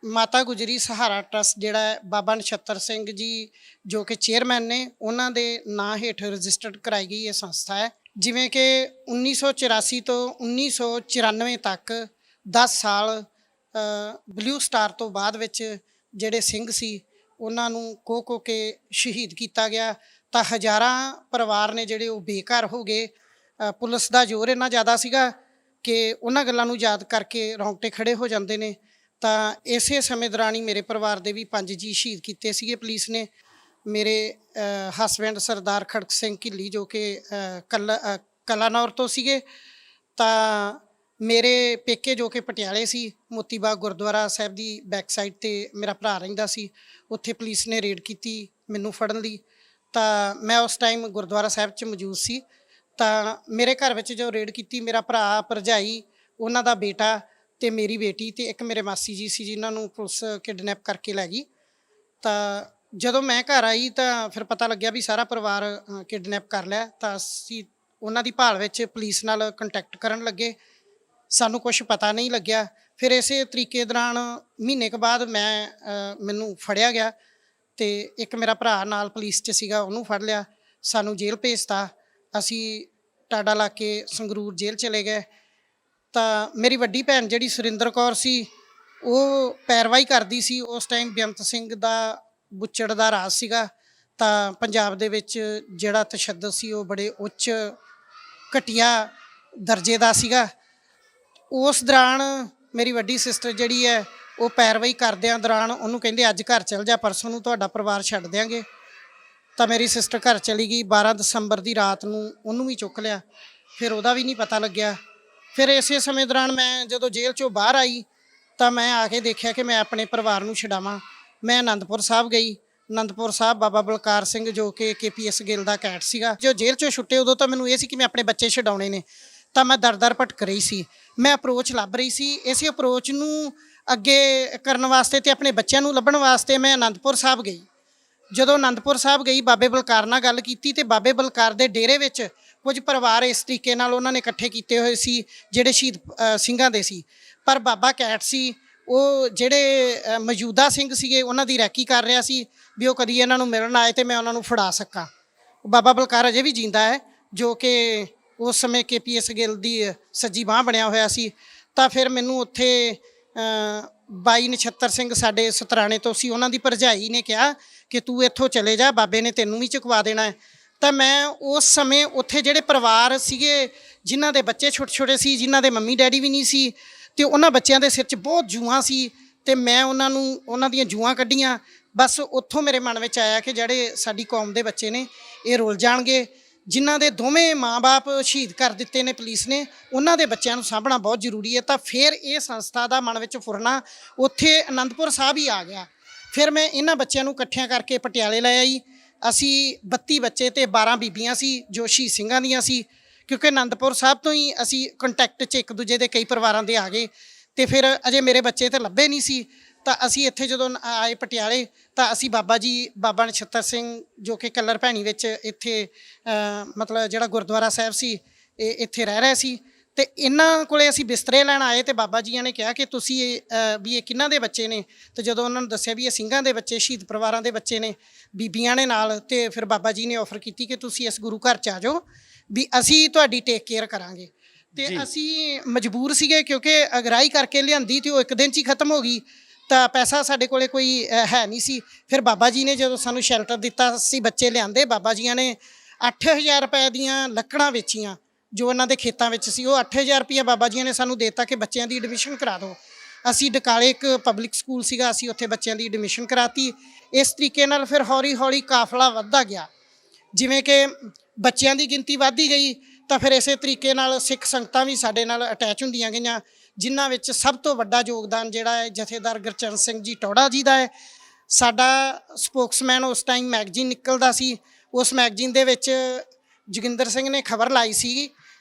ਮਾਤਾ ਗੁਜਰੀ ਸਹਾਰਾ ਟਰੱਸਟ ਜਿਹੜਾ ਹੈ, ਬਾਬਾ ਨਛੱਤਰ ਸਿੰਘ ਜੀ ਜੋ ਕਿ ਚੇਅਰਮੈਨ ਨੇ, ਉਹਨਾਂ ਦੇ ਨਾਂ ਹੇਠ ਰਜਿਸਟਰਡ ਕਰਾਈ ਗਈ ਇਹ ਸੰਸਥਾ ਹੈ। ਜਿਵੇਂ ਕਿ 1984 ਤੋਂ 1994 ਤੱਕ 10 ਸਾਲ ਬਲੂ ਸਟਾਰ ਤੋਂ ਬਾਅਦ ਵਿੱਚ ਜਿਹੜੇ ਸਿੰਘ ਸੀ ਉਹਨਾਂ ਨੂੰ ਕੋ ਕੇ ਸ਼ਹੀਦ ਕੀਤਾ ਗਿਆ, ਤਾਂ ਹਜ਼ਾਰਾਂ ਪਰਿਵਾਰ ਨੇ ਜਿਹੜੇ ਉਹ ਬੇਘਰ ਹੋ ਗਏ। ਪੁਲਿਸ ਦਾ ਜ਼ੋਰ ਇੰਨਾ ਜ਼ਿਆਦਾ ਸੀਗਾ ਕਿ ਉਹਨਾਂ ਗੱਲਾਂ ਨੂੰ ਯਾਦ ਕਰਕੇ ਰੌਂਗਟੇ ਖੜੇ ਹੋ ਜਾਂਦੇ ਨੇ। ਤਾਂ ਇਸੇ ਸਮੇਂ ਦੌਰਾਨ ਹੀ ਮੇਰੇ ਪਰਿਵਾਰ ਦੇ ਵੀ 5 ਜੀ ਸ਼ਹੀਦ ਕੀਤੇ ਸੀਗੇ ਪੁਲਿਸ ਨੇ। ਮੇਰੇ ਹਸਬੈਂਡ ਸਰਦਾਰ ਖੜਕ ਸਿੰਘ ਘਿੱਲੀ ਜੋ ਕਿ ਕਲਾਨੌਰ ਤੋਂ ਸੀਗੇ, ਤਾਂ ਮੇਰੇ ਪੇਕੇ ਜੋ ਕਿ ਪਟਿਆਲੇ ਸੀ, ਮੋਤੀ ਬਾਗ ਗੁਰਦੁਆਰਾ ਸਾਹਿਬ ਦੀ ਬੈਕ ਸਾਈਡ 'ਤੇ ਮੇਰਾ ਭਰਾ ਰਹਿੰਦਾ ਸੀ। ਉੱਥੇ ਪੁਲਿਸ ਨੇ ਰੇਡ ਕੀਤੀ ਮੈਨੂੰ ਫੜਨ ਲਈ, ਤਾਂ ਮੈਂ ਉਸ ਟਾਈਮ ਗੁਰਦੁਆਰਾ ਸਾਹਿਬ 'ਚ ਮੌਜੂਦ ਸੀ। ਤਾਂ ਮੇਰੇ ਘਰ ਵਿੱਚ ਜੋ ਰੇਡ ਕੀਤੀ, ਮੇਰਾ ਭਰਾ, ਭਰਜਾਈ, ਉਹਨਾਂ ਦਾ ਬੇਟਾ ਅਤੇ ਮੇਰੀ ਬੇਟੀ ਅਤੇ ਇੱਕ ਮੇਰੇ ਮਾਸੀ ਜੀ ਸੀ ਜਿਨ੍ਹਾਂ ਨੂੰ ਪੁਲਿਸ ਕਿਡਨੈਪ ਕਰਕੇ ਲੈ ਗਈ। ਤਾਂ ਜਦੋਂ ਮੈਂ ਘਰ ਆਈ ਤਾਂ ਫਿਰ ਪਤਾ ਲੱਗਿਆ ਵੀ ਸਾਰਾ ਪਰਿਵਾਰ ਕਿਡਨੈਪ ਕਰ ਲਿਆ। ਤਾਂ ਅਸੀਂ ਉਹਨਾਂ ਦੀ ਭਾਲ ਵਿੱਚ ਪੁਲਿਸ ਨਾਲ ਕੰਟੈਕਟ ਕਰਨ ਲੱਗੇ ਸਾਨੂੰ ਕੁਝ ਪਤਾ ਨਹੀਂ ਲੱਗਿਆ। ਫਿਰ ਇਸੇ ਤਰੀਕੇ ਦੌਰਾਨ ਮਹੀਨੇ ਕੁ ਬਾਅਦ ਮੈਨੂੰ ਫੜਿਆ ਗਿਆ ਤੇ ਇੱਕ ਮੇਰਾ ਭਰਾ ਨਾਲ ਪੁਲਿਸ 'ਚ ਸੀਗਾ, ਉਹਨੂੰ ਫੜ ਲਿਆ, ਸਾਨੂੰ ਜੇਲ੍ਹ ਭੇਜਤਾ। ਅਸੀਂ ਟਾਡਾ ਲਾ ਕੇ ਸੰਗਰੂਰ ਜੇਲ੍ਹ ਚਲੇ ਗਏ। ਤਾਂ ਮੇਰੀ ਵੱਡੀ ਭੈਣ ਜਿਹੜੀ ਸੁਰਿੰਦਰ ਕੌਰ ਸੀ, ਉਹ ਪੈਰਵਾਈ ਕਰਦੀ ਸੀ। ਉਸ ਟਾਈਮ ਬੇਅੰਤ ਸਿੰਘ ਦਾ ਬੁੱਚੜ ਦਾ ਰਾਜ ਸੀਗਾ। ਤਾਂ ਪੰਜਾਬ ਦੇ ਵਿੱਚ ਜਿਹੜਾ ਤਸ਼ੱਦਦ ਸੀ ਉਹ ਬੜੇ ਉੱਚ ਘਟੀਆ ਦਰਜੇ ਦਾ ਸੀਗਾ। ਉਸ ਦੌਰਾਨ ਮੇਰੀ ਵੱਡੀ ਸਿਸਟਰ ਜਿਹੜੀ ਹੈ ਉਹ ਪੈਰਵਾਈ ਕਰਦਿਆਂ ਦੌਰਾਨ ਉਹਨੂੰ ਕਹਿੰਦੇ ਅੱਜ ਘਰ ਚਲ ਜਾ, ਪਰਸੋਂ ਨੂੰ ਤੁਹਾਡਾ ਪਰਿਵਾਰ ਛੱਡ ਦਿਆਂਗੇ। ਤਾਂ ਮੇਰੀ ਸਿਸਟਰ ਘਰ ਚਲੀ ਗਈ। 12 ਦਸੰਬਰ ਦੀ ਰਾਤ ਨੂੰ ਉਹਨੂੰ ਵੀ ਚੁੱਕ ਲਿਆ, ਫਿਰ ਉਹਦਾ ਵੀ ਨਹੀਂ ਪਤਾ ਲੱਗਿਆ। ਫਿਰ ਇਸੇ ਸਮੇਂ ਦੌਰਾਨ ਮੈਂ ਜਦੋਂ ਜੇਲ੍ਹ 'ਚੋਂ ਬਾਹਰ ਆਈ ਤਾਂ ਮੈਂ ਆ ਕੇ ਦੇਖਿਆ ਕਿ ਮੈਂ ਆਪਣੇ ਪਰਿਵਾਰ ਨੂੰ ਛਡਾਵਾਂ। ਮੈਂ ਅਨੰਦਪੁਰ ਸਾਹਿਬ ਗਈ। ਅਨੰਦਪੁਰ ਸਾਹਿਬ ਬਾਬਾ ਬਲਕਾਰ ਸਿੰਘ ਜੋ ਕਿ KPS ਗਿੱਲ ਦਾ ਕੈਟ ਸੀਗਾ, ਜੋ ਜੇਲ੍ਹ 'ਚੋਂ ਛੁੱਟੇ ਉਦੋਂ ਤਾਂ ਮੈਨੂੰ ਇਹ ਸੀ ਕਿ ਮੈਂ ਆਪਣੇ ਬੱਚੇ ਛਡਾਉਣੇ ਨੇ। ਤਾਂ ਮੈਂ ਦਰ ਭਟਕ ਰਹੀ ਸੀ, ਮੈਂ ਅਪਰੋਚ ਲੱਭ ਰਹੀ ਸੀ। ਇਸੇ ਅਪਰੋਚ ਨੂੰ ਅੱਗੇ ਕਰਨ ਵਾਸਤੇ ਤੇ ਆਪਣੇ ਬੱਚਿਆਂ ਨੂੰ ਲੱਭਣ ਵਾਸਤੇ ਮੈਂ ਅਨੰਦਪੁਰ ਸਾਹਿਬ ਗਈ। ਜਦੋਂ ਅਨੰਦਪੁਰ ਸਾਹਿਬ ਗਈ, ਬਾਬੇ ਬਲਕਾਰ ਨਾਲ ਗੱਲ ਕੀਤੀ ਤੇ ਬਾਬੇ ਬਲਕਾਰ ਦੇ ਡੇਰੇ ਵਿੱਚ ਕੁਝ ਪਰਿਵਾਰ ਇਸ ਤਰੀਕੇ ਨਾਲ ਉਹਨਾਂ ਨੇ ਇਕੱਠੇ ਕੀਤੇ ਹੋਏ ਸੀ ਜਿਹੜੇ ਸ਼ਹੀਦ ਸਿੰਘਾਂ ਦੇ ਸੀ। ਪਰ ਬਾਬਾ ਕੈਟ ਸੀ, ਉਹ ਜਿਹੜੇ ਮੌਜੂਦਾ ਸਿੰਘ ਸੀਗੇ ਉਹਨਾਂ ਦੀ ਰੈਕੀ ਕਰ ਰਿਹਾ ਸੀ ਵੀ ਉਹ ਕਦੀ ਇਹਨਾਂ ਨੂੰ ਮਿਲਣ ਆਏ ਤੇ ਮੈਂ ਉਹਨਾਂ ਨੂੰ ਫੜਾ ਸਕਾਂ। ਬਾਬਾ ਬਲਕਾਰ ਅਜੇ ਵੀ ਜਿੰਦਾ ਹੈ, ਜੋ ਕਿ ਉਸ ਸਮੇਂ KPS ਗਿੱਲ ਦੀ ਸੱਜੀ ਬਾਂਹ ਬਣਿਆ ਹੋਇਆ ਸੀ। ਤਾਂ ਫਿਰ ਮੈਨੂੰ ਉੱਥੇ ਬਾਈ ਨਛੱਤਰ ਸਿੰਘ ਸਾਡੇ ਸਤਰਾਣੇ ਤੋਂ ਸੀ, ਉਹਨਾਂ ਦੀ ਭਰਜਾਈ ਨੇ ਕਿਹਾ ਕਿ ਤੂੰ ਇੱਥੋਂ ਚਲੇ ਜਾ, ਬਾਬੇ ਨੇ ਤੈਨੂੰ ਵੀ ਚੁਕਵਾ ਦੇਣਾ ਹੈ। ਤਾਂ ਮੈਂ ਉਸ ਸਮੇਂ ਉੱਥੇ ਜਿਹੜੇ ਪਰਿਵਾਰ ਸੀਗੇ ਜਿਨ੍ਹਾਂ ਦੇ ਬੱਚੇ ਛੋਟੇ ਛੋਟੇ ਸੀ, ਜਿਨ੍ਹਾਂ ਦੇ ਮੰਮੀ ਡੈਡੀ ਵੀ ਨਹੀਂ ਸੀ, ਤੇ ਉਹਨਾਂ ਬੱਚਿਆਂ ਦੇ ਸਿਰ 'ਚ ਬਹੁਤ ਜੂਆਂ ਸੀ ਤੇ ਮੈਂ ਉਹਨਾਂ ਦੀਆਂ ਜੂਆਂ ਕੱਢੀਆਂ। ਬਸ ਉੱਥੋਂ ਮੇਰੇ ਮਨ ਵਿੱਚ ਆਇਆ ਕਿ ਜਿਹੜੇ ਸਾਡੀ ਕੌਮ ਦੇ ਬੱਚੇ ਨੇ ਇਹ ਰੁੱਲ ਜਾਣਗੇ। ਜਿਨ੍ਹਾਂ ਦੇ ਦੋਵੇਂ ਮਾਂ-ਬਾਪ ਸ਼ਹੀਦ ਕਰ ਦਿੱਤੇ ਨੇ ਪੁਲਿਸ ਨੇ, ਉਹਨਾਂ ਦੇ ਬੱਚਿਆਂ ਨੂੰ ਸਾਂਭਣਾ ਬਹੁਤ ਜ਼ਰੂਰੀ ਹੈ। ਤਾਂ ਫਿਰ ਇਹ ਸੰਸਥਾ ਦਾ ਮਨ ਵਿੱਚ ਫੁਰਨਾ ਉੱਥੇ ਅਨੰਦਪੁਰ ਸਾਹਿਬ ਹੀ ਆ ਗਿਆ। ਫਿਰ ਮੈਂ ਇਹਨਾਂ ਬੱਚਿਆਂ ਨੂੰ ਇਕੱਠਿਆਂ ਕਰਕੇ ਪਟਿਆਲੇ ਲੈ ਆਈ। ਅਸੀਂ 32 ਬੱਚੇ ਤੇ 12 ਬੀਬੀਆਂ ਸੀ ਜੋ ਸ਼ਹੀਦ ਸਿੰਘਾਂ ਦੀਆਂ ਸੀ, ਕਿਉਂਕਿ ਅਨੰਦਪੁਰ ਸਾਹਿਬ ਤੋਂ ਹੀ ਅਸੀਂ ਕੰਟੈਕਟ 'ਚ ਇੱਕ ਦੂਜੇ ਦੇ ਕਈ ਪਰਿਵਾਰਾਂ ਦੇ ਆ ਗਏ। ਤੇ ਫਿਰ ਅਜੇ ਮੇਰੇ ਬੱਚੇ ਤਾਂ ਲੱਭੇ ਨਹੀਂ ਸੀ। ਤਾਂ ਅਸੀਂ ਇੱਥੇ ਜਦੋਂ ਆਏ ਪਟਿਆਲੇ ਤਾਂ ਅਸੀਂ ਬਾਬਾ ਨਛੱਤਰ ਸਿੰਘ ਜੋ ਕਿ ਕੱਲਰ ਭੈਣੀ ਵਿੱਚ ਇੱਥੇ ਮਤਲਬ ਜਿਹੜਾ ਗੁਰਦੁਆਰਾ ਸਾਹਿਬ ਸੀ ਇਹ ਇੱਥੇ ਰਹਿ ਰਹੇ ਸੀ। ਤੇ ਇਹਨਾਂ ਕੋਲੇ ਅਸੀਂ ਬਿਸਤਰੇ ਲੈਣ ਆਏ ਤੇ ਬਾਬਾ ਜੀਆਂ ਨੇ ਕਿਹਾ ਕਿ ਤੁਸੀਂ ਵੀ ਇਹ ਕਿਹਨਾਂ ਦੇ ਬੱਚੇ ਨੇ। ਤੇ ਜਦੋਂ ਉਹਨਾਂ ਨੂੰ ਦੱਸਿਆ ਵੀ ਇਹ ਸਿੰਘਾਂ ਦੇ ਬੱਚੇ, ਸ਼ਹੀਦ ਪਰਿਵਾਰਾਂ ਦੇ ਬੱਚੇ ਨੇ, ਬੀਬੀਆਂ ਨੇ ਨਾਲ, ਤੇ ਫਿਰ ਬਾਬਾ ਜੀ ਨੇ ਆਫਰ ਕੀਤੀ ਕਿ ਤੁਸੀਂ ਇਸ ਗੁਰੂ ਘਰ 'ਚ ਆ ਜਾਓ, ਵੀ ਅਸੀਂ ਤੁਹਾਡੀ ਟੇਕ ਕੇਅਰ ਕਰਾਂਗੇ। ਤੇ ਅਸੀਂ ਮਜਬੂਰ ਸੀਗੇ ਕਿਉਂਕਿ ਅਗਰਾਈ ਕਰਕੇ ਲਿਆਂਦੀ ਤੇ ਉਹ ਇੱਕ ਦਿਨ 'ਚ ਹੀ ਖਤਮ ਹੋ ਗਈ। ਤਾਂ ਪੈਸਾ ਸਾਡੇ ਕੋਲੇ ਕੋਈ ਹੈ ਨਹੀਂ ਸੀ। ਫਿਰ ਬਾਬਾ ਜੀ ਨੇ ਜਦੋਂ ਸਾਨੂੰ ਸ਼ੈਲਟਰ ਦਿੱਤਾ, ਅਸੀਂ ਬੱਚੇ ਲਿਆਂਦੇ। ਬਾਬਾ ਜੀਆਂ ਨੇ 8000 ਰੁਪਏ ਦੀਆਂ ਲੱਕੜਾਂ ਵੇਚੀਆਂ ਜੋ ਇਹਨਾਂ ਦੇ ਖੇਤਾਂ ਵਿੱਚ ਸੀ। ਉਹ 8000 ਰੁਪਈਆ ਬਾਬਾ ਜੀਆਂ ਨੇ ਸਾਨੂੰ ਦੇ ਦਿੱਤਾ ਕਿ ਬੱਚਿਆਂ ਦੀ ਐਡਮਿਸ਼ਨ ਕਰਾ ਦਿਓ। ਅਸੀਂ ਡਕਾਲੇ ਇੱਕ ਪਬਲਿਕ ਸਕੂਲ ਸੀਗਾ, ਅਸੀਂ ਉੱਥੇ ਬੱਚਿਆਂ ਦੀ ਐਡਮਿਸ਼ਨ ਕਰਾਤੀ। ਇਸ ਤਰੀਕੇ ਨਾਲ ਫਿਰ ਹੌਲੀ ਹੌਲੀ ਕਾਫਲਾ ਵੱਧਦਾ ਗਿਆ। ਜਿਵੇਂ ਕਿ ਬੱਚਿਆਂ ਦੀ ਗਿਣਤੀ ਵੱਧਦੀ ਗਈ ਤਾਂ ਫਿਰ ਇਸੇ ਤਰੀਕੇ ਨਾਲ ਸਿੱਖ ਸੰਗਤਾਂ ਵੀ ਸਾਡੇ ਨਾਲ ਅਟੈਚ ਹੁੰਦੀਆਂ ਗਈਆਂ, ਜਿਨ੍ਹਾਂ ਵਿੱਚ ਸਭ ਤੋਂ ਵੱਡਾ ਯੋਗਦਾਨ ਜਿਹੜਾ ਹੈ ਜਥੇਦਾਰ ਗੁਰਚਰਨ ਸਿੰਘ ਜੀ ਟੌੜਾ ਜੀ ਦਾ ਹੈ। ਸਾਡਾ ਸਪੋਕਸਮੈਨ ਉਸ ਟਾਈਮ ਮੈਗਜ਼ੀਨ ਨਿਕਲਦਾ ਸੀ। ਉਸ ਮੈਗਜ਼ੀਨ ਦੇ ਵਿੱਚ ਜੋਗਿੰਦਰ ਸਿੰਘ ਨੇ ਖਬਰ ਲਾਈ ਸੀ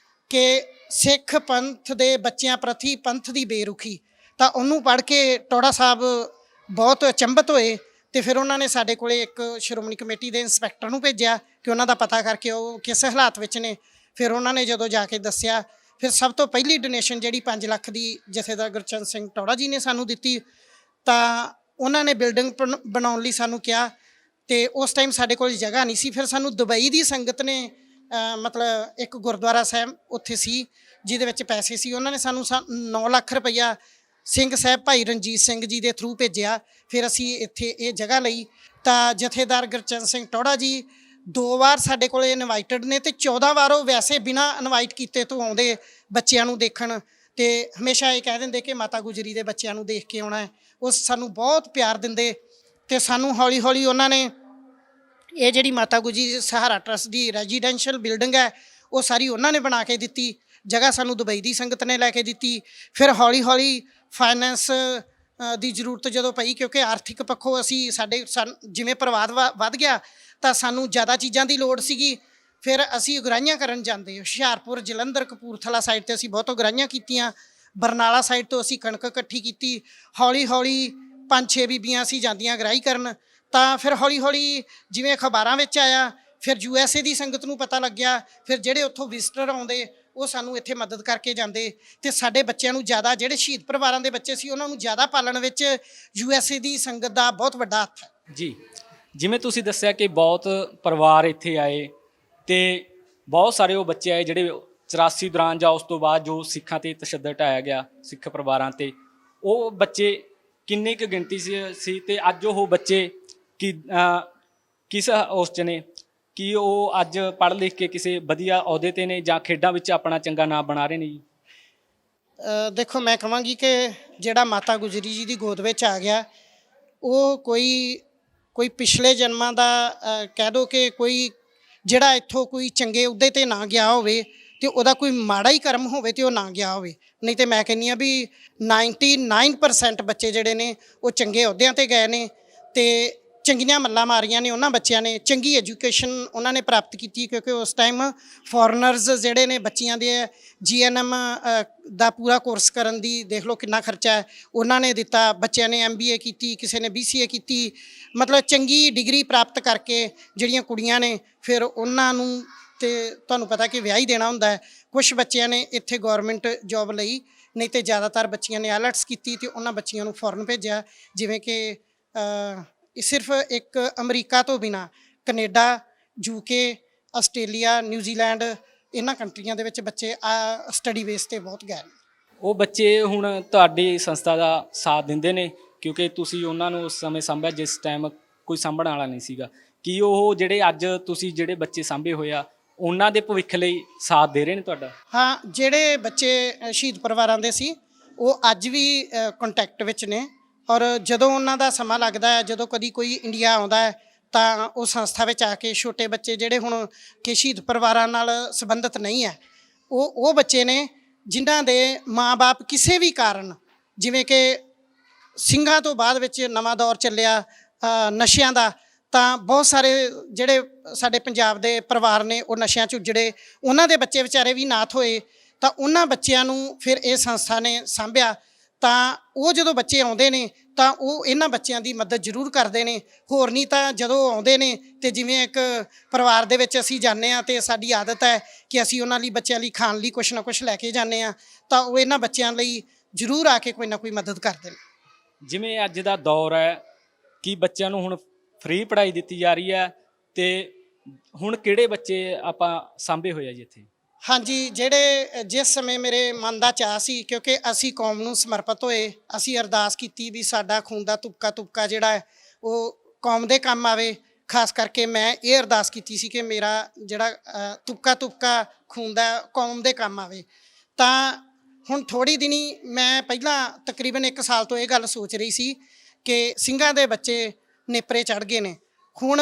ਕਿ ਸਿੱਖ ਪੰਥ ਦੇ ਬੱਚਿਆਂ ਪ੍ਰਤੀ ਪੰਥ ਦੀ ਬੇਰੁਖੀ। ਤਾਂ ਉਹਨੂੰ ਪੜ੍ਹ ਕੇ ਟੌੜਾ ਸਾਹਿਬ ਬਹੁਤ ਅਚੰਭਤ ਹੋਏ ਤੇ ਫਿਰ ਉਹਨਾਂ ਨੇ ਸਾਡੇ ਕੋਲੇ ਇੱਕ ਸ਼੍ਰੋਮਣੀ ਕਮੇਟੀ ਦੇ ਇੰਸਪੈਕਟਰ ਨੂੰ ਭੇਜਿਆ ਕਿ ਉਹਨਾਂ ਦਾ ਪਤਾ ਕਰਕੇ ਉਹ ਕਿਸ ਹਾਲਾਤ ਵਿੱਚ ਨੇ। ਫਿਰ ਉਹਨਾਂ ਨੇ ਜਦੋਂ ਜਾ ਕੇ ਦੱਸਿਆ, ਫਿਰ ਸਭ ਤੋਂ ਪਹਿਲੀ ਡੋਨੇਸ਼ਨ ਜਿਹੜੀ 5 ਲੱਖ ਦੀ ਜਥੇਦਾਰ ਗੁਰਚਰਨ ਸਿੰਘ ਟੌੜਾ ਜੀ ਨੇ ਸਾਨੂੰ ਦਿੱਤੀ। ਤਾਂ ਉਹਨਾਂ ਨੇ ਬਿਲਡਿੰਗ ਬਣਾਉਣ ਲਈ ਸਾਨੂੰ ਕਿਹਾ ਤੇ ਉਸ ਟਾਈਮ ਸਾਡੇ ਕੋਲ ਜਗ੍ਹਾ ਨਹੀਂ ਸੀ। ਫਿਰ ਸਾਨੂੰ ਦੁਬਈ ਦੀ ਸੰਗਤ ਨੇ ਮਤਲਬ ਇੱਕ ਗੁਰਦੁਆਰਾ ਸਾਹਿਬ ਉੱਥੇ ਸੀ ਜਿਹਦੇ ਵਿੱਚ ਪੈਸੇ ਸੀ, ਉਹਨਾਂ ਨੇ ਸਾਨੂੰ 9 ਲੱਖ ਰੁਪਈਆ ਸਿੰਘ ਸਾਹਿਬ ਭਾਈ ਰਣਜੀਤ ਸਿੰਘ ਜੀ ਦੇ ਥਰੂ ਭੇਜਿਆ। ਫਿਰ ਅਸੀਂ ਇੱਥੇ ਇਹ ਜਗ੍ਹਾ ਲਈ। ਤਾਂ ਜਥੇਦਾਰ ਗੁਰਚਰਨ ਸਿੰਘ ਟੌੜਾ ਜੀ 2 ਵਾਰ ਸਾਡੇ ਕੋਲ ਇਨਵਾਈਟਡ ਨੇ ਤੇ 14 ਵਾਰ ਉਹ ਵੈਸੇ ਬਿਨਾਂ ਇਨਵਾਈਟ ਕੀਤੇ ਤੋਂ ਆਉਂਦੇ ਬੱਚਿਆਂ ਨੂੰ ਦੇਖਣ। ਤੇ ਹਮੇਸ਼ਾ ਇਹ ਕਹਿ ਦਿੰਦੇ ਕਿ ਮਾਤਾ ਗੁਜਰੀ ਦੇ ਬੱਚਿਆਂ ਨੂੰ ਦੇਖ ਕੇ ਆਉਣਾ ਹੈ। ਉਹ ਸਾਨੂੰ ਬਹੁਤ ਪਿਆਰ ਦਿੰਦੇ ਤੇ ਸਾਨੂੰ ਹੌਲੀ ਹੌਲੀ ਉਹਨਾਂ ਨੇ ਇਹ ਜਿਹੜੀ ਮਾਤਾ ਗੁਜਰੀ ਸਹਾਰਾ ਟਰਸਟ ਦੀ ਰੈਜ਼ੀਡੈਂਸ਼ੀਅਲ ਬਿਲਡਿੰਗ ਹੈ ਉਹ ਸਾਰੀ ਉਹਨਾਂ ਨੇ ਬਣਾ ਕੇ ਦਿੱਤੀ। ਜਗ੍ਹਾ ਸਾਨੂੰ ਦੁਬਈ ਦੀ ਸੰਗਤ ਨੇ ਲੈ ਕੇ ਦਿੱਤੀ। ਫਿਰ ਹੌਲੀ ਹੌਲੀ ਫਾਈਨੈਂਸ ਦੀ ਜ਼ਰੂਰਤ ਜਦੋਂ ਪਈ, ਕਿਉਂਕਿ ਆਰਥਿਕ ਪੱਖੋਂ ਅਸੀਂ ਜਿਵੇਂ ਪਰਿਵਾਰ ਵੱਧ ਗਿਆ ਤਾਂ ਸਾਨੂੰ ਜ਼ਿਆਦਾ ਚੀਜ਼ਾਂ ਦੀ ਲੋੜ ਸੀਗੀ। ਫਿਰ ਅਸੀਂ ਉਗਰਾਹੀਆਂ ਕਰਨ ਜਾਂਦੇ, ਹੁਸ਼ਿਆਰਪੁਰ, ਜਲੰਧਰ, ਕਪੂਰਥਲਾ ਸਾਈਡ 'ਤੇ ਅਸੀਂ ਬਹੁਤ ਉਗਰਾਹੀਆਂ ਕੀਤੀਆਂ। ਬਰਨਾਲਾ ਸਾਈਡ ਤੋਂ ਅਸੀਂ ਕਣਕ ਇਕੱਠੀ ਕੀਤੀ। ਹੌਲੀ ਹੌਲੀ 5-6 ਬੀਬੀਆਂ ਅਸੀਂ ਜਾਂਦੀਆਂ ਉਗਰਾਹੀ ਕਰਨ। ਤਾਂ ਫਿਰ ਹੌਲੀ ਹੌਲੀ ਜਿਵੇਂ ਅਖਬਾਰਾਂ ਵਿੱਚ ਆਇਆ, ਫਿਰ USA ਦੀ ਸੰਗਤ ਨੂੰ ਪਤਾ ਲੱਗਿਆ। ਫਿਰ ਜਿਹੜੇ ਉੱਥੋਂ ਵਿਜ਼ਟਰ ਆਉਂਦੇ ਉਹ ਸਾਨੂੰ ਇੱਥੇ ਮਦਦ ਕਰਕੇ ਜਾਂਦੇ ਤੇ ਸਾਡੇ ਬੱਚਿਆਂ ਨੂੰ ਜ਼ਿਆਦਾ, ਜਿਹੜੇ ਸ਼ਹੀਦ ਪਰਿਵਾਰਾਂ ਦੇ ਬੱਚੇ ਸੀ ਉਹਨਾਂ ਨੂੰ ਜ਼ਿਆਦਾ ਪਾਲਣ ਵਿੱਚ USA ਦੀ ਸੰਗਤ ਦਾ ਬਹੁਤ ਵੱਡਾ ਹੱਥ ਹੈ ਜੀ। ਜਿਵੇਂ ਤੁਸੀਂ ਦੱਸਿਆ ਕਿ ਬਹੁਤ ਪਰਿਵਾਰ ਇੱਥੇ ਆਏ ਤੇ ਬਹੁਤ ਸਾਰੇ ਉਹ ਬੱਚੇ ਆਏ ਜਿਹੜੇ 84 ਦੌਰਾਨ ਜਾਂ ਉਸ ਤੋਂ ਬਾਅਦ ਜੋ ਸਿੱਖਾਂ ਤੇ ਤਸ਼ੱਦਦ ਢਾਇਆ ਗਿਆ ਸਿੱਖ ਪਰਿਵਾਰਾਂ ਤੇ, ਉਹ ਬੱਚੇ ਕਿੰਨੀ ਕੁ ਗਿਣਤੀ ਸੀ ਤੇ ਅੱਜ ਉਹ ਬੱਚੇ ਕਿਸ ਉਸ 'ਚ ਨੇ, ਕਿ ਉਹ ਅੱਜ ਪੜ੍ਹ ਲਿਖ ਕੇ ਕਿਸੇ ਵਧੀਆ ਅਹੁਦੇ ਤੇ ਨੇ ਜਾਂ ਖੇਡਾਂ ਵਿੱਚ ਆਪਣਾ ਚੰਗਾ ਨਾਮ ਬਣਾ ਰਹੇ ਨੇ ਜੀ? ਦੇਖੋ, ਮੈਂ ਕਹਾਂਗੀ ਕਿ ਜਿਹੜਾ ਮਾਤਾ ਗੁਜਰੀ ਜੀ ਦੀ ਗੋਦ ਵਿੱਚ ਆ ਗਿਆ ਉਹ ਕੋਈ ਪਿਛਲੇ ਜਨਮਾਂ ਦਾ ਕਹਿ ਦਿਓ ਕਿ ਕੋਈ ਜਿਹੜਾ ਇੱਥੋਂ ਕੋਈ ਚੰਗੇ ਅਹੁਦੇ ਤੇ ਨਾ ਗਿਆ ਹੋਵੇ ਤੇ ਉਹਦਾ ਕੋਈ ਮਾੜਾ ਹੀ ਕਰਮ ਹੋਵੇ ਤੇ ਉਹ ਨਾ ਗਿਆ ਹੋਵੇ। ਨਹੀਂ ਤੇ ਮੈਂ ਕਹਿੰਦੀ ਹਾਂ ਵੀ 99% ਬੱਚੇ ਜਿਹੜੇ ਨੇ ਉਹ ਚੰਗੇ ਅਹੁਦਿਆਂ ਤੇ ਗਏ ਨੇ ਤੇ ਚੰਗੀਆਂ ਮੱਲਾਂ ਮਾਰੀਆਂ ਨੇ ਉਹਨਾਂ ਬੱਚਿਆਂ ਨੇ, ਚੰਗੀ ਐਜੂਕੇਸ਼ਨ ਉਹਨਾਂ ਨੇ ਪ੍ਰਾਪਤ ਕੀਤੀ, ਕਿਉਂਕਿ ਉਸ ਟਾਈਮ ਫੋਰਨਰਸ ਜਿਹੜੇ ਨੇ ਬੱਚਿਆਂ ਦੇ GNM ਦਾ ਪੂਰਾ ਕੋਰਸ ਕਰਨ ਦੀ ਦੇਖ ਲਓ ਕਿੰਨਾ ਖਰਚਾ ਹੈ ਉਹਨਾਂ ਨੇ ਦਿੱਤਾ। ਬੱਚਿਆਂ ਨੇ MBA ਕੀਤੀ, ਕਿਸੇ ਨੇ BCA ਕੀਤੀ, ਮਤਲਬ ਚੰਗੀ ਡਿਗਰੀ ਪ੍ਰਾਪਤ ਕਰਕੇ ਜਿਹੜੀਆਂ ਕੁੜੀਆਂ ਨੇ ਫਿਰ ਉਹਨਾਂ ਨੂੰ ਤੇ ਤੁਹਾਨੂੰ ਪਤਾ ਕਿ ਵਿਆਹ ਹੀ ਦੇਣਾ ਹੁੰਦਾ ਹੈ। ਕੁਝ ਬੱਚਿਆਂ ਨੇ ਇੱਥੇ ਗੌਰਮੈਂਟ ਜੌਬ ਲਈ, ਨਹੀਂ ਤੇ ਜ਼ਿਆਦਾਤਰ ਬੱਚੀਆਂ ਨੇ IELTS ਕੀਤੀ ਤੇ ਉਹਨਾਂ ਬੱਚੀਆਂ ਨੂੰ ਫੋਰਨ ਭੇਜਿਆ। ਜਿਵੇਂ ਕਿ ਸਿਰਫ ਇੱਕ ਅਮਰੀਕਾ ਤੋਂ ਬਿਨਾ ਕੈਨੇਡਾ, UK, ਆਸਟ੍ਰੇਲੀਆ, ਨਿਊਜ਼ੀਲੈਂਡ, ਇਹਨਾਂ ਕੰਟਰੀਆਂ ਦੇ ਵਿੱਚ ਬੱਚੇ ਸਟੱਡੀ ਬੇਸ ਤੇ ਬਹੁਤ ਗਏ ਨੇ। ਉਹ ਬੱਚੇ ਹੁਣ ਤੁਹਾਡੀ ਸੰਸਥਾ ਦਾ ਸਾਥ ਦਿੰਦੇ ਨੇ ਕਿਉਂਕਿ ਤੁਸੀਂ ਉਹਨਾਂ ਨੂੰ ਉਸ ਸਮੇਂ ਸਾਂਭਿਆ ਜਿਸ ਟਾਈਮ ਕੋਈ ਸਾਂਭਣ ਵਾਲਾ ਨਹੀਂ ਸੀਗਾ। ਕੀ ਉਹ ਜਿਹੜੇ ਅੱਜ ਤੁਸੀਂ ਜਿਹੜੇ ਬੱਚੇ ਸਾਂਭੇ ਹੋਏ ਆ ਉਹਨਾਂ ਦੇ ਭਵਿੱਖ ਲਈ ਸਾਥ ਦੇ ਰਹੇ ਨੇ ਤੁਹਾਡਾ? ਹਾਂ, ਜਿਹੜੇ ਬੱਚੇ ਸ਼ਹੀਦ ਪਰਿਵਾਰਾਂ ਦੇ ਸੀ ਉਹ ਅੱਜ ਵੀ ਕੰਟੈਕਟ ਵਿੱਚ ਨੇ ਔਰ ਜਦੋਂ ਉਹਨਾਂ ਦਾ ਸਮਾਂ ਲੱਗਦਾ ਹੈ, ਜਦੋਂ ਕਦੀ ਕੋਈ ਇੰਡੀਆ ਆਉਂਦਾ ਹੈ ਤਾਂ ਉਹ ਸੰਸਥਾ ਵਿੱਚ ਆ ਕੇ ਛੋਟੇ ਬੱਚੇ ਜਿਹੜੇ ਹੁਣ ਕਿ ਸ਼ਹੀਦ ਪਰਿਵਾਰਾਂ ਨਾਲ ਸੰਬੰਧਿਤ ਨਹੀਂ ਹੈ ਉਹ ਬੱਚੇ ਨੇ ਜਿਨ੍ਹਾਂ ਦੇ ਮਾਂ-ਬਾਪ ਕਿਸੇ ਵੀ ਕਾਰਨ, ਜਿਵੇਂ ਕਿ ਸਿੰਘਾਂ ਤੋਂ ਬਾਅਦ ਵਿੱਚ ਨਵਾਂ ਦੌਰ ਚੱਲਿਆ ਨਸ਼ਿਆਂ ਦਾ, ਤਾਂ ਬਹੁਤ ਸਾਰੇ ਜਿਹੜੇ ਸਾਡੇ ਪੰਜਾਬ ਦੇ ਪਰਿਵਾਰ ਨੇ ਉਹ ਨਸ਼ਿਆਂ 'ਚ ਉੱਜੜੇ, ਉਹਨਾਂ ਦੇ ਬੱਚੇ ਵਿਚਾਰੇ ਵੀ ਨਾਥ ਹੋਏ ਤਾਂ ਉਹਨਾਂ ਬੱਚਿਆਂ ਨੂੰ ਫਿਰ ਇਹ ਸੰਸਥਾ ਨੇ ਸਾਂਭਿਆ। ਤਾਂ ਉਹ ਜਦੋਂ ਬੱਚੇ ਆਉਂਦੇ ਨੇ ਤਾਂ ਉਹ ਇਹਨਾਂ ਬੱਚਿਆਂ ਦੀ ਮਦਦ ਜ਼ਰੂਰ ਕਰਦੇ ਨੇ। ਹੋਰ ਨਹੀਂ ਤਾਂ ਜਦੋਂ ਆਉਂਦੇ ਨੇ ਤੇ ਜਿਵੇਂ ਇੱਕ ਪਰਿਵਾਰ ਦੇ ਵਿੱਚ ਅਸੀਂ ਜਾਂਦੇ ਹਾਂ ਤੇ ਸਾਡੀ ਆਦਤ ਹੈ ਕਿ ਅਸੀਂ ਉਹਨਾਂ ਲਈ ਬੱਚਿਆਂ ਲਈ ਖਾਣ ਲਈ ਕੁਛ ਨਾ ਕੁਛ ਲੈ ਕੇ ਜਾਂਦੇ ਹਾਂ, ਤਾਂ ਉਹ ਇਹਨਾਂ ਬੱਚਿਆਂ ਲਈ ਜ਼ਰੂਰ ਆ ਕੇ ਕੋਈ ਨਾ ਕੋਈ ਮਦਦ ਕਰਦੇ ਨੇ। ਜਿਵੇਂ ਅੱਜ ਦਾ ਦੌਰ ਹੈ ਕਿ ਬੱਚਿਆਂ ਨੂੰ ਹੁਣ ਫ੍ਰੀ ਪੜ੍ਹਾਈ ਦਿੱਤੀ ਜਾ ਰਹੀ ਹੈ ਤੇ ਹੁਣ ਕਿਹੜੇ ਬੱਚੇ ਆਪਾਂ ਸਾਂਭੇ ਹੋਏ ਆ ਜੀ ਇੱਥੇ? ਹਾਂਜੀ, ਜਿਹੜੇ ਜਿਸ ਸਮੇਂ ਮੇਰੇ ਮਨ ਦਾ ਚਾਅ ਸੀ, ਕਿਉਂਕਿ ਅਸੀਂ ਕੌਮ ਨੂੰ ਸਮਰਪਿਤ ਹੋਏ, ਅਸੀਂ ਅਰਦਾਸ ਕੀਤੀ ਵੀ ਸਾਡਾ ਖੂਨ ਦਾ ਤੁਪਕਾ ਜਿਹੜਾ ਹੈ ਉਹ ਕੌਮ ਦੇ ਕੰਮ ਆਵੇ। ਖਾਸ ਕਰਕੇ ਮੈਂ ਇਹ ਅਰਦਾਸ ਕੀਤੀ ਸੀ ਕਿ ਮੇਰਾ ਜਿਹੜਾ ਤੁਪਕਾ ਖੂਨ ਦਾ ਕੌਮ ਦੇ ਕੰਮ ਆਵੇ। ਤਾਂ ਹੁਣ ਥੋੜ੍ਹੀ ਦਿਨੀ ਮੈਂ ਪਹਿਲਾਂ ਤਕਰੀਬਨ 1 ਸਾਲ ਤੋਂ ਇਹ ਗੱਲ ਸੋਚ ਰਹੀ ਸੀ ਕਿ ਸਿੰਘਾਂ ਦੇ ਬੱਚੇ ਨੇਪਰੇ ਚੜ੍ਹ ਗਏ ਨੇ। ਹੁਣ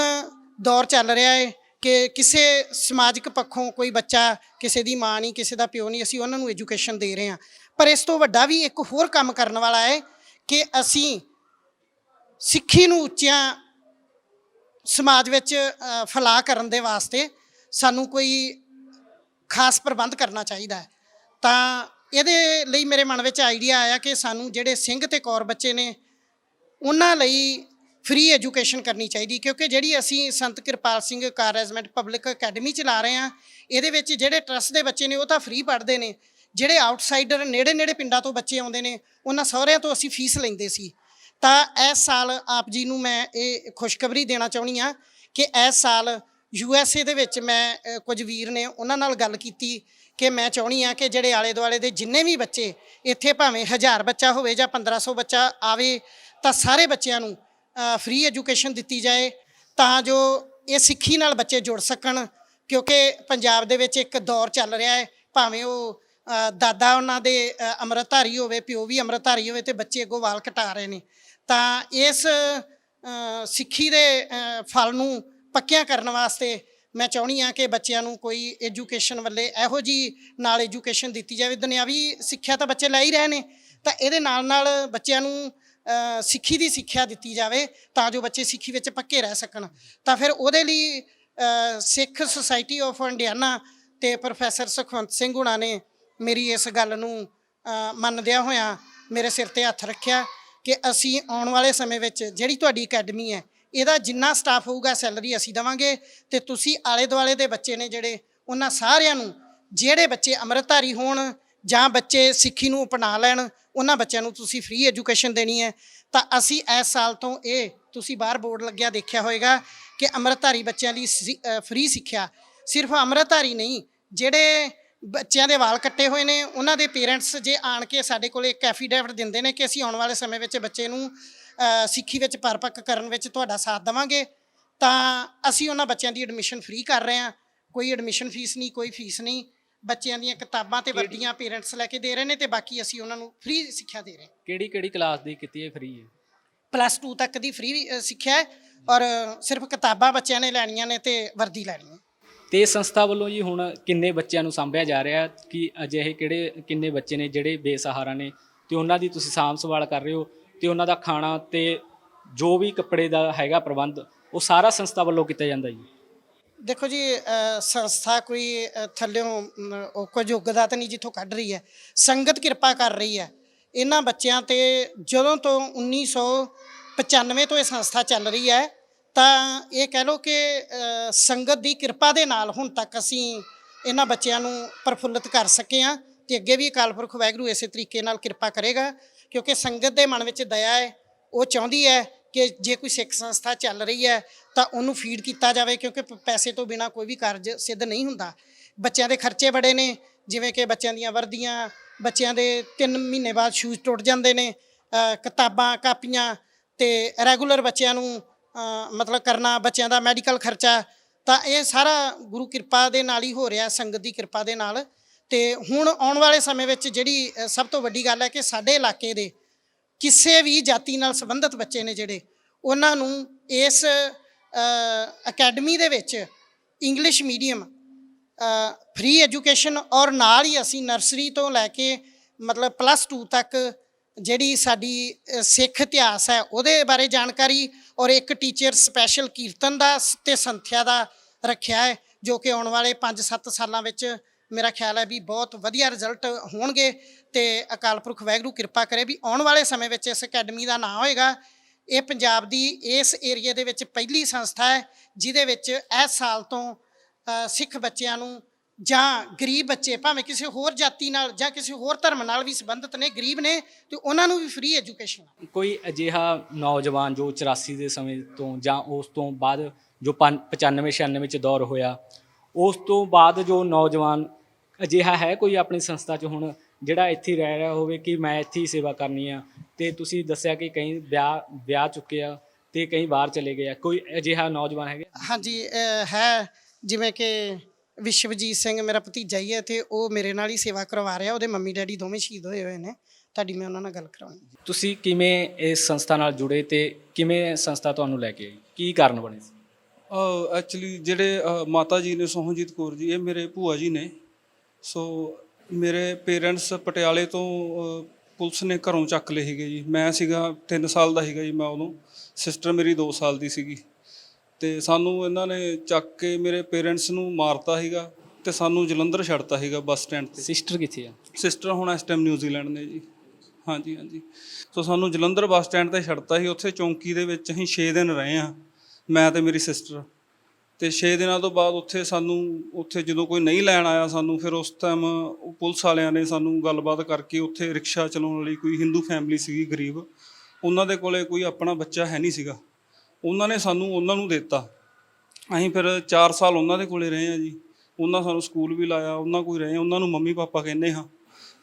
ਦੌਰ ਚੱਲ ਰਿਹਾ ਹੈ ਕਿ ਕਿਸੇ ਸਮਾਜਿਕ ਪੱਖੋਂ ਕੋਈ ਬੱਚਾ, ਕਿਸੇ ਦੀ ਮਾਂ ਨਹੀਂ, ਕਿਸੇ ਦਾ ਪਿਓ ਨਹੀਂ, ਅਸੀਂ ਉਹਨਾਂ ਨੂੰ ਐਜੂਕੇਸ਼ਨ ਦੇ ਰਹੇ ਹਾਂ। ਪਰ ਇਸ ਤੋਂ ਵੱਡਾ ਵੀ ਇੱਕ ਹੋਰ ਕੰਮ ਕਰਨ ਵਾਲਾ ਹੈ ਕਿ ਅਸੀਂ ਸਿੱਖੀ ਨੂੰ ਉੱਚਿਆਂ ਸਮਾਜ ਵਿੱਚ ਫੈਲਾਅ ਕਰਨ ਦੇ ਵਾਸਤੇ ਸਾਨੂੰ ਕੋਈ ਖਾਸ ਪ੍ਰਬੰਧ ਕਰਨਾ ਚਾਹੀਦਾ ਹੈ। ਤਾਂ ਇਹਦੇ ਲਈ ਮੇਰੇ ਮਨ ਵਿੱਚ ਆਈਡੀਆ ਆਇਆ ਕਿ ਸਾਨੂੰ ਜਿਹੜੇ ਸਿੰਘ ਤੇ ਕੌਰ ਬੱਚੇ ਨੇ ਉਹਨਾਂ ਲਈ ਫ੍ਰੀ ਐਜੂਕੇਸ਼ਨ ਕਰਨੀ ਚਾਹੀਦੀ, ਕਿਉਂਕਿ ਜਿਹੜੀ ਅਸੀਂ ਸੰਤ ਕਿਰਪਾਲ ਸਿੰਘ ਕਾਰ ਰੈਜੀਮੈਂਟ ਪਬਲਿਕ ਅਕੈਡਮੀ ਚਲਾ ਰਹੇ ਹਾਂ ਇਹਦੇ ਵਿੱਚ ਜਿਹੜੇ ਟਰੱਸਟ ਦੇ ਬੱਚੇ ਨੇ ਉਹ ਤਾਂ ਫ੍ਰੀ ਪੜ੍ਹਦੇ ਨੇ। ਜਿਹੜੇ ਆਊਟਸਾਈਡਰ ਨੇੜੇ ਪਿੰਡਾਂ ਤੋਂ ਬੱਚੇ ਆਉਂਦੇ ਨੇ ਉਹਨਾਂ ਸਹੁਰਿਆਂ ਤੋਂ ਅਸੀਂ ਫੀਸ ਲੈਂਦੇ ਸੀ। ਤਾਂ ਇਸ ਸਾਲ ਆਪ ਜੀ ਨੂੰ ਮੈਂ ਇਹ ਖੁਸ਼ਖਬਰੀ ਦੇਣਾ ਚਾਹੁੰਦੀ ਹਾਂ ਕਿ ਇਸ ਸਾਲ USA ਦੇ ਵਿੱਚ ਮੈਂ ਕੁਝ ਵੀਰ ਨੇ ਉਹਨਾਂ ਨਾਲ ਗੱਲ ਕੀਤੀ ਕਿ ਮੈਂ ਚਾਹੁੰਦੀ ਹਾਂ ਕਿ ਜਿਹੜੇ ਆਲੇ ਦੁਆਲੇ ਦੇ ਜਿੰਨੇ ਵੀ ਬੱਚੇ ਇੱਥੇ ਭਾਵੇਂ 1000 ਬੱਚਾ ਹੋਵੇ ਜਾਂ 1500 ਬੱਚਾ ਆਵੇ ਤਾਂ ਸਾਰੇ ਬੱਚਿਆਂ ਨੂੰ ਫ੍ਰੀ ਐਜੂਕੇਸ਼ਨ ਦਿੱਤੀ ਜਾਏ ਤਾਂ ਜੋ ਇਹ ਸਿੱਖੀ ਨਾਲ ਬੱਚੇ ਜੁੜ ਸਕਣ। ਕਿਉਂਕਿ ਪੰਜਾਬ ਦੇ ਵਿੱਚ ਇੱਕ ਦੌਰ ਚੱਲ ਰਿਹਾ ਹੈ, ਭਾਵੇਂ ਉਹ ਦਾਦਾ ਉਹਨਾਂ ਦੇ ਅੰਮ੍ਰਿਤਧਾਰੀ ਹੋਵੇ, ਪਿਓ ਵੀ ਅੰਮ੍ਰਿਤਧਾਰੀ ਹੋਵੇ, ਤੇ ਬੱਚੇ ਅੱਗੋਂ ਵਾਲ ਕਟਾ ਰਹੇ ਨੇ। ਤਾਂ ਇਸ ਸਿੱਖੀ ਦੇ ਫਲ ਨੂੰ ਪੱਕਿਆਂ ਕਰਨ ਵਾਸਤੇ ਮੈਂ ਚਾਹੁੰਦੀ ਹਾਂ ਕਿ ਬੱਚਿਆਂ ਨੂੰ ਕੋਈ ਐਜੂਕੇਸ਼ਨ ਵੱਲੇ ਇਹੋ ਜਿਹੀ ਨਾਲ ਐਜੂਕੇਸ਼ਨ ਦਿੱਤੀ ਜਾਵੇ। ਦੁਨਿਆਵੀ ਸਿੱਖਿਆ ਤਾਂ ਬੱਚੇ ਲੈ ਹੀ ਰਹੇ ਨੇ, ਤਾਂ ਇਹਦੇ ਨਾਲ ਬੱਚਿਆਂ ਨੂੰ ਸਿੱਖੀ ਦੀ ਸਿੱਖਿਆ ਦਿੱਤੀ ਜਾਵੇ ਤਾਂ ਜੋ ਬੱਚੇ ਸਿੱਖੀ ਵਿੱਚ ਪੱਕੇ ਰਹਿ ਸਕਣ। ਤਾਂ ਫਿਰ ਉਹਦੇ ਲਈ ਸਿੱਖ ਸੁਸਾਇਟੀ ਆਫ ਇੰਡੀਆਨਾ ਤੇ ਪ੍ਰੋਫੈਸਰ ਸੁਖਵੰਤ ਸਿੰਘ ਹੁਣਾਂ ਨੇ ਮੇਰੀ ਇਸ ਗੱਲ ਨੂੰ ਮੰਨਦਿਆਂ ਹੋਇਆਂ ਮੇਰੇ ਸਿਰ ਤੇ ਹੱਥ ਰੱਖਿਆ ਕਿ ਅਸੀਂ ਆਉਣ ਵਾਲੇ ਸਮੇਂ ਵਿੱਚ ਜਿਹੜੀ ਤੁਹਾਡੀ ਅਕੈਡਮੀ ਹੈ ਇਹਦਾ ਜਿੰਨਾ ਸਟਾਫ ਹੋਊਗਾ ਸੈਲਰੀ ਅਸੀਂ ਦੇਵਾਂਗੇ, ਤੇ ਤੁਸੀਂ ਆਲੇ ਦੁਆਲੇ ਦੇ ਬੱਚੇ ਨੇ ਜਿਹੜੇ ਉਹਨਾਂ ਸਾਰਿਆਂ ਨੂੰ ਜਿਹੜੇ ਬੱਚੇ ਅੰਮ੍ਰਿਤਧਾਰੀ ਹੋਣ ਜਾਂ ਬੱਚੇ ਸਿੱਖੀ ਨੂੰ ਅਪਣਾ ਲੈਣ, ਉਹਨਾਂ ਬੱਚਿਆਂ ਨੂੰ ਤੁਸੀਂ ਫ੍ਰੀ ਐਜੂਕੇਸ਼ਨ ਦੇਣੀ ਹੈ। ਤਾਂ ਅਸੀਂ ਇਸ ਸਾਲ ਤੋਂ ਇਹ ਤੁਸੀਂ ਬਾਹਰ ਬੋਰਡ ਲੱਗਿਆ ਦੇਖਿਆ ਹੋਵੇਗਾ ਕਿ ਅੰਮ੍ਰਿਤਧਾਰੀ ਬੱਚਿਆਂ ਲਈ ਫ੍ਰੀ ਸਿੱਖਿਆ। ਸਿਰਫ ਅੰਮ੍ਰਿਤਧਾਰੀ ਨਹੀਂ, ਜਿਹੜੇ ਬੱਚਿਆਂ ਦੇ ਵਾਲ ਕੱਟੇ ਹੋਏ ਨੇ ਉਹਨਾਂ ਦੇ ਪੇਰੈਂਟਸ ਜੇ ਆਣ ਕੇ ਸਾਡੇ ਕੋਲ ਇੱਕ ਐਫੀਡੇਵਿਟ ਦਿੰਦੇ ਨੇ ਕਿ ਅਸੀਂ ਆਉਣ ਵਾਲੇ ਸਮੇਂ ਵਿੱਚ ਬੱਚੇ ਨੂੰ ਸਿੱਖੀ ਵਿੱਚ ਪਰਪੱਕ ਕਰਨ ਵਿੱਚ ਤੁਹਾਡਾ ਸਾਥ ਦੇਵਾਂਗੇ, ਤਾਂ ਅਸੀਂ ਉਹਨਾਂ ਬੱਚਿਆਂ ਦੀ ਐਡਮਿਸ਼ਨ ਫ੍ਰੀ ਕਰ ਰਹੇ ਹਾਂ। ਕੋਈ ਐਡਮਿਸ਼ਨ ਫੀਸ ਨਹੀਂ, ਕੋਈ ਫੀਸ ਨਹੀਂ। ਬੱਚਿਆਂ ਦੀਆਂ ਕਿਤਾਬਾਂ ਤੇ ਵਰਦੀਆਂ ਪੇਰੈਂਟਸ ਲੈ ਕੇ ਦੇ ਰਹੇ ਨੇ ਤੇ ਬਾਕੀ ਅਸੀਂ ਉਹਨਾਂ ਨੂੰ ਫ੍ਰੀ ਸਿੱਖਿਆ ਦੇ ਰਹੇ ਹਾਂ। ਕਿਹੜੀ ਕਲਾਸ ਦੀ ਕੀਤੀ ਹੈ ਫ੍ਰੀ ਹੈ? +2 ਤੱਕ ਦੀ ਫ੍ਰੀ ਸਿੱਖਿਆ ਹੈ ਔਰ ਸਿਰਫ ਕਿਤਾਬਾਂ ਬੱਚਿਆਂ ਨੇ ਲੈਣੀਆਂ ਨੇ ਤੇ ਵਰਦੀ ਲੈਣੀ ਹੈ। ਤੇ ਸੰਸਥਾ ਵੱਲੋਂ ਜੀ ਹੁਣ ਕਿੰਨੇ ਬੱਚਿਆਂ ਨੂੰ ਸਾਂਭਿਆ ਜਾ ਰਿਹਾ ਕਿ ਅਜਿਹੇ ਕਿੰਨੇ ਬੱਚੇ ਨੇ ਜਿਹੜੇ ਬੇਸਹਾਰਾ ਨੇ ਤੇ ਉਹਨਾਂ ਦੀ ਤੁਸੀਂ ਸਾਂਭ ਸੰਭਾਲ ਕਰ ਰਹੇ ਹੋ ਤੇ ਉਹਨਾਂ ਦਾ ਖਾਣਾ ਤੇ ਜੋ ਵੀ ਕੱਪੜੇ ਦਾ ਹੈਗਾ ਪ੍ਰਬੰਧ ਉਹ ਸਾਰਾ ਸੰਸਥਾ ਵੱਲੋਂ ਕੀਤਾ ਜਾਂਦਾ ਜੀ? ਦੇਖੋ ਜੀ, ਸੰਸਥਾ ਕੋਈ ਥੱਲਿਓਂ ਕੁਝ ਉਗਦਾ ਤਾਂ ਨਹੀਂ ਜਿੱਥੋਂ ਕੱਢ ਰਹੀ ਹੈ, ਸੰਗਤ ਕਿਰਪਾ ਕਰ ਰਹੀ ਹੈ ਇਹਨਾਂ ਬੱਚਿਆਂ ਤੇ। ਜਦੋਂ ਤੋਂ 1995 ਤੋਂ ਇਹ ਸੰਸਥਾ ਚੱਲ ਰਹੀ ਹੈ ਤਾਂ ਇਹ ਕਹਿ ਲਓ ਕਿ ਸੰਗਤ ਦੀ ਕਿਰਪਾ ਦੇ ਨਾਲ ਹੁਣ ਤੱਕ ਅਸੀਂ ਇਹਨਾਂ ਬੱਚਿਆਂ ਨੂੰ ਪ੍ਰਫੁੱਲਿਤ ਕਰ ਸਕੇ ਹਾਂ ਤੇ ਅੱਗੇ ਵੀ ਅਕਾਲ ਪੁਰਖ ਵਾਹਿਗੁਰੂ ਇਸੇ ਤਰੀਕੇ ਨਾਲ ਕਿਰਪਾ ਕਰੇਗਾ, ਕਿਉਂਕਿ ਸੰਗਤ ਦੇ ਮਨ ਵਿੱਚ ਦਇਆ ਹੈ। ਉਹ ਚਾਹੁੰਦੀ ਹੈ ਕਿ ਜੇ ਕੋਈ ਸਿੱਖ ਸੰਸਥਾ ਚੱਲ ਰਹੀ ਹੈ ਤਾਂ ਉਹਨੂੰ ਫੀਡ ਕੀਤਾ ਜਾਵੇ, ਕਿਉਂਕਿ ਪੈਸੇ ਤੋਂ ਬਿਨਾ ਕੋਈ ਵੀ ਕਾਰਜ ਸਿੱਧ ਨਹੀਂ ਹੁੰਦਾ। ਬੱਚਿਆਂ ਦੇ ਖਰਚੇ ਬੜੇ ਨੇ, ਜਿਵੇਂ ਕਿ ਬੱਚਿਆਂ ਦੀਆਂ ਵਰਦੀਆਂ, ਬੱਚਿਆਂ ਦੇ 3 ਮਹੀਨੇ ਬਾਅਦ ਸ਼ੂਜ਼ ਟੁੱਟ ਜਾਂਦੇ ਨੇ, ਕਿਤਾਬਾਂ ਕਾਪੀਆਂ ਤੇ ਰੈਗੂਲਰ ਬੱਚਿਆਂ ਨੂੰ ਮਤਲਬ ਕਰਨਾ, ਬੱਚਿਆਂ ਦਾ ਮੈਡੀਕਲ ਖਰਚਾ, ਤਾਂ ਇਹ ਸਾਰਾ ਗੁਰੂ ਕਿਰਪਾ ਦੇ ਨਾਲ ਹੀ ਹੋ ਰਿਹਾ, ਸੰਗਤ ਦੀ ਕਿਰਪਾ ਦੇ ਨਾਲ। ਤੇ ਹੁਣ ਆਉਣ ਵਾਲੇ ਸਮੇਂ ਵਿੱਚ ਜਿਹੜੀ ਸਭ ਤੋਂ ਵੱਡੀ ਗੱਲ ਹੈ ਕਿ ਸਾਡੇ ਇਲਾਕੇ ਦੇ ਕਿਸੇ ਵੀ ਜਾਤੀ ਨਾਲ ਸੰਬੰਧਿਤ ਬੱਚੇ ਨੇ ਜਿਹੜੇ, ਉਹਨਾਂ ਨੂੰ ਇਸ ਅਕੈਡਮੀ ਦੇ ਵਿੱਚ ਇੰਗਲਿਸ਼ ਮੀਡੀਅਮ ਫ੍ਰੀ ਐਜੂਕੇਸ਼ਨ ਔਰ ਨਾਲ ਹੀ ਅਸੀਂ ਨਰਸਰੀ ਤੋਂ ਲੈ ਕੇ ਮਤਲਬ +2 ਤੱਕ ਜਿਹੜੀ ਸਾਡੀ ਸਿੱਖ ਇਤਿਹਾਸ ਹੈ ਉਹਦੇ ਬਾਰੇ ਜਾਣਕਾਰੀ ਔਰ ਇੱਕ ਟੀਚਰ ਸਪੈਸ਼ਲ ਕੀਰਤਨ ਦਾ ਤੇ ਸੰਥਿਆ ਦਾ ਰੱਖਿਆ ਹੈ, ਜੋ ਕਿ ਆਉਣ ਵਾਲੇ 5-7 ਸਾਲਾਂ ਵਿੱਚ ਮੇਰਾ ਖਿਆਲ ਹੈ ਵੀ ਬਹੁਤ ਵਧੀਆ ਰਿਜ਼ਲਟ ਹੋਣਗੇ। ਤੇ ਅਕਾਲ ਪੁਰਖ ਵਾਹਿਗੁਰੂ ਕਿਰਪਾ ਕਰੇ ਵੀ ਆਉਣ ਵਾਲੇ ਸਮੇਂ ਵਿੱਚ ਇਸ ਅਕੈਡਮੀ ਦਾ ਨਾਂ ਹੋਏਗਾ। ਇਹ ਪੰਜਾਬ ਦੀ ਇਸ ਏਰੀਏ ਦੇ ਵਿੱਚ ਪਹਿਲੀ ਸੰਸਥਾ ਹੈ ਜਿਹਦੇ ਵਿੱਚ ਇਸ ਸਾਲ ਤੋਂ ਸਿੱਖ ਬੱਚਿਆਂ ਨੂੰ ਜਾਂ ਗਰੀਬ ਬੱਚੇ ਭਾਵੇਂ ਕਿਸੇ ਹੋਰ ਜਾਤੀ ਨਾਲ ਜਾਂ ਕਿਸੇ ਹੋਰ ਧਰਮ ਨਾਲ ਵੀ ਸੰਬੰਧਿਤ ਨੇ, ਗਰੀਬ ਨੇ, ਤੇ ਉਹਨਾਂ ਨੂੰ ਵੀ ਫ੍ਰੀ ਐਜੂਕੇਸ਼ਨ। ਕੋਈ ਅਜਿਹਾ ਨੌਜਵਾਨ ਜੋ 84 ਦੇ ਸਮੇਂ ਤੋਂ ਜਾਂ ਉਸ ਤੋਂ ਬਾਅਦ ਜੋ 95-96 'ਚ ਦੌਰ ਹੋਇਆ, ਉਸ ਤੋਂ ਬਾਅਦ ਜੋ ਨੌਜਵਾਨ ਅਜਿਹਾ ਹੈ ਕੋਈ ਆਪਣੀ ਸੰਸਥਾ 'ਚ ਹੁਣ ਜਿਹੜਾ ਇੱਥੇ ਰਹਿ ਰਿਹਾ ਹੋਵੇ ਕਿ ਮੈਂ ਇੱਥੇ ਹੀ ਸੇਵਾ ਕਰਨੀ ਆ? ਤੇ ਤੁਸੀਂ ਦੱਸਿਆ ਕਿ ਕਈ ਵਿਆਹ ਚੁੱਕੇ ਆ ਤੇ ਕਈ ਬਾਹਰ ਚਲੇ ਗਏ ਆ, ਕੋਈ ਅਜਿਹਾ ਨੌਜਵਾਨ ਹੈਗਾ? ਹਾਂਜੀ ਹੈ, ਜਿਵੇਂ ਕਿ ਵਿਸ਼ਵਜੀਤ ਸਿੰਘ ਮੇਰਾ ਭਤੀਜਾ ਹੀ ਹੈ ਤੇ ਉਹ ਮੇਰੇ ਨਾਲ ਹੀ ਸੇਵਾ ਕਰਵਾ ਰਿਹਾ। ਉਹਦੇ ਮੰਮੀ ਡੈਡੀ ਦੋਵੇਂ ਸ਼ਹੀਦ ਹੋਏ ਹੋਏ ਨੇ। ਤੁਹਾਡੀ ਮੈਂ ਉਹਨਾਂ ਨਾਲ ਗੱਲ ਕਰਾਉਣੀ। ਤੁਸੀਂ ਕਿਵੇਂ ਇਸ ਸੰਸਥਾ ਨਾਲ ਜੁੜੇ ਤੇ ਕਿਵੇਂ ਸੰਸਥਾ ਤੁਹਾਨੂੰ ਲੈ ਕੇ ਆਈ, ਕੀ ਕਾਰਨ ਬਣੇ ਸੀ? ਐਕਚੁਅਲੀ ਜਿਹੜੇ ਮਾਤਾ ਜੀ ਨੇ ਸੋਹਣਜੀਤ ਕੌਰ ਜੀ, ਇਹ ਮੇਰੇ ਭੂਆ ਜੀ ਨੇ। ਸੋ ਮੇਰੇ ਪੇਰੈਂਟਸ ਪਟਿਆਲੇ ਤੋਂ ਪੁਲਿਸ ਨੇ ਘਰੋਂ ਚੱਕ ਲਏ ਸੀਗੇ ਜੀ। ਮੈਂ ਸੀਗਾ 3 ਸਾਲ ਦਾ ਸੀਗਾ ਜੀ ਮੈਂ ਉਦੋਂ, ਸਿਸਟਰ ਮੇਰੀ 2 ਸਾਲ ਦੀ ਸੀਗੀ। ਤੇ ਸਾਨੂੰ ਇਹਨਾਂ ਨੇ ਚੱਕ ਕੇ ਮੇਰੇ ਪੇਰੈਂਟਸ ਨੂੰ ਮਾਰਤਾ ਸੀਗਾ ਤੇ ਸਾਨੂੰ ਜਲੰਧਰ ਛੱਡਤਾ ਸੀਗਾ ਬੱਸ ਸਟੈਂਡ ਤੇ। ਸਿਸਟਰ ਕਿੱਥੇ ਆ? ਸਿਸਟਰ ਹੁਣ ਇਸ ਟਾਈਮ ਨਿਊਜ਼ੀਲੈਂਡ ਨੇ ਜੀ। ਹਾਂਜੀ। ਸੋ ਸਾਨੂੰ ਜਲੰਧਰ ਬੱਸ ਸਟੈਂਡ ਤੇ ਛੱਡਤਾ ਸੀ। ਉੱਥੇ ਚੌਂਕੀ ਦੇ ਵਿੱਚ ਅਸੀਂ 6 ਦਿਨ ਰਹੇ ਹਾਂ, ਮੈਂ ਤੇ ਮੇਰੀ ਸਿਸਟਰ। ਤੇ 6 ਦਿਨਾਂ ਤੋਂ ਬਾਅਦ ਉੱਥੇ ਜਦੋਂ ਕੋਈ ਨਹੀਂ ਲੈਣ ਆਇਆ ਸਾਨੂੰ, ਫਿਰ ਉਸ ਟਾਈਮ ਪੁਲਿਸ ਵਾਲਿਆਂ ਨੇ ਸਾਨੂੰ ਗੱਲਬਾਤ ਕਰਕੇ ਉੱਥੇ ਰਿਕਸ਼ਾ ਚਲਾਉਣ ਵਾਲੀ ਕੋਈ ਹਿੰਦੂ ਫੈਮਿਲੀ ਸੀਗੀ ਗਰੀਬ, ਉਹਨਾਂ ਦੇ ਕੋਲੇ ਕੋਈ ਆਪਣਾ ਬੱਚਾ ਹੈ ਨਹੀਂ ਸੀਗਾ, ਉਹਨਾਂ ਨੇ ਸਾਨੂੰ ਉਹਨਾਂ ਨੂੰ ਦਿੱਤਾ। ਅਸੀਂ ਫਿਰ 4 ਸਾਲ ਉਹਨਾਂ ਦੇ ਕੋਲੇ ਰਹੇ ਹਾਂ ਜੀ। ਉਹਨਾਂ ਸਾਨੂੰ ਸਕੂਲ ਵੀ ਲਾਇਆ, ਉਹਨਾਂ ਕੋਲ ਰਹੇ, ਉਹਨਾਂ ਨੂੰ ਮੰਮੀ ਪਾਪਾ ਕਹਿੰਦੇ ਹਾਂ,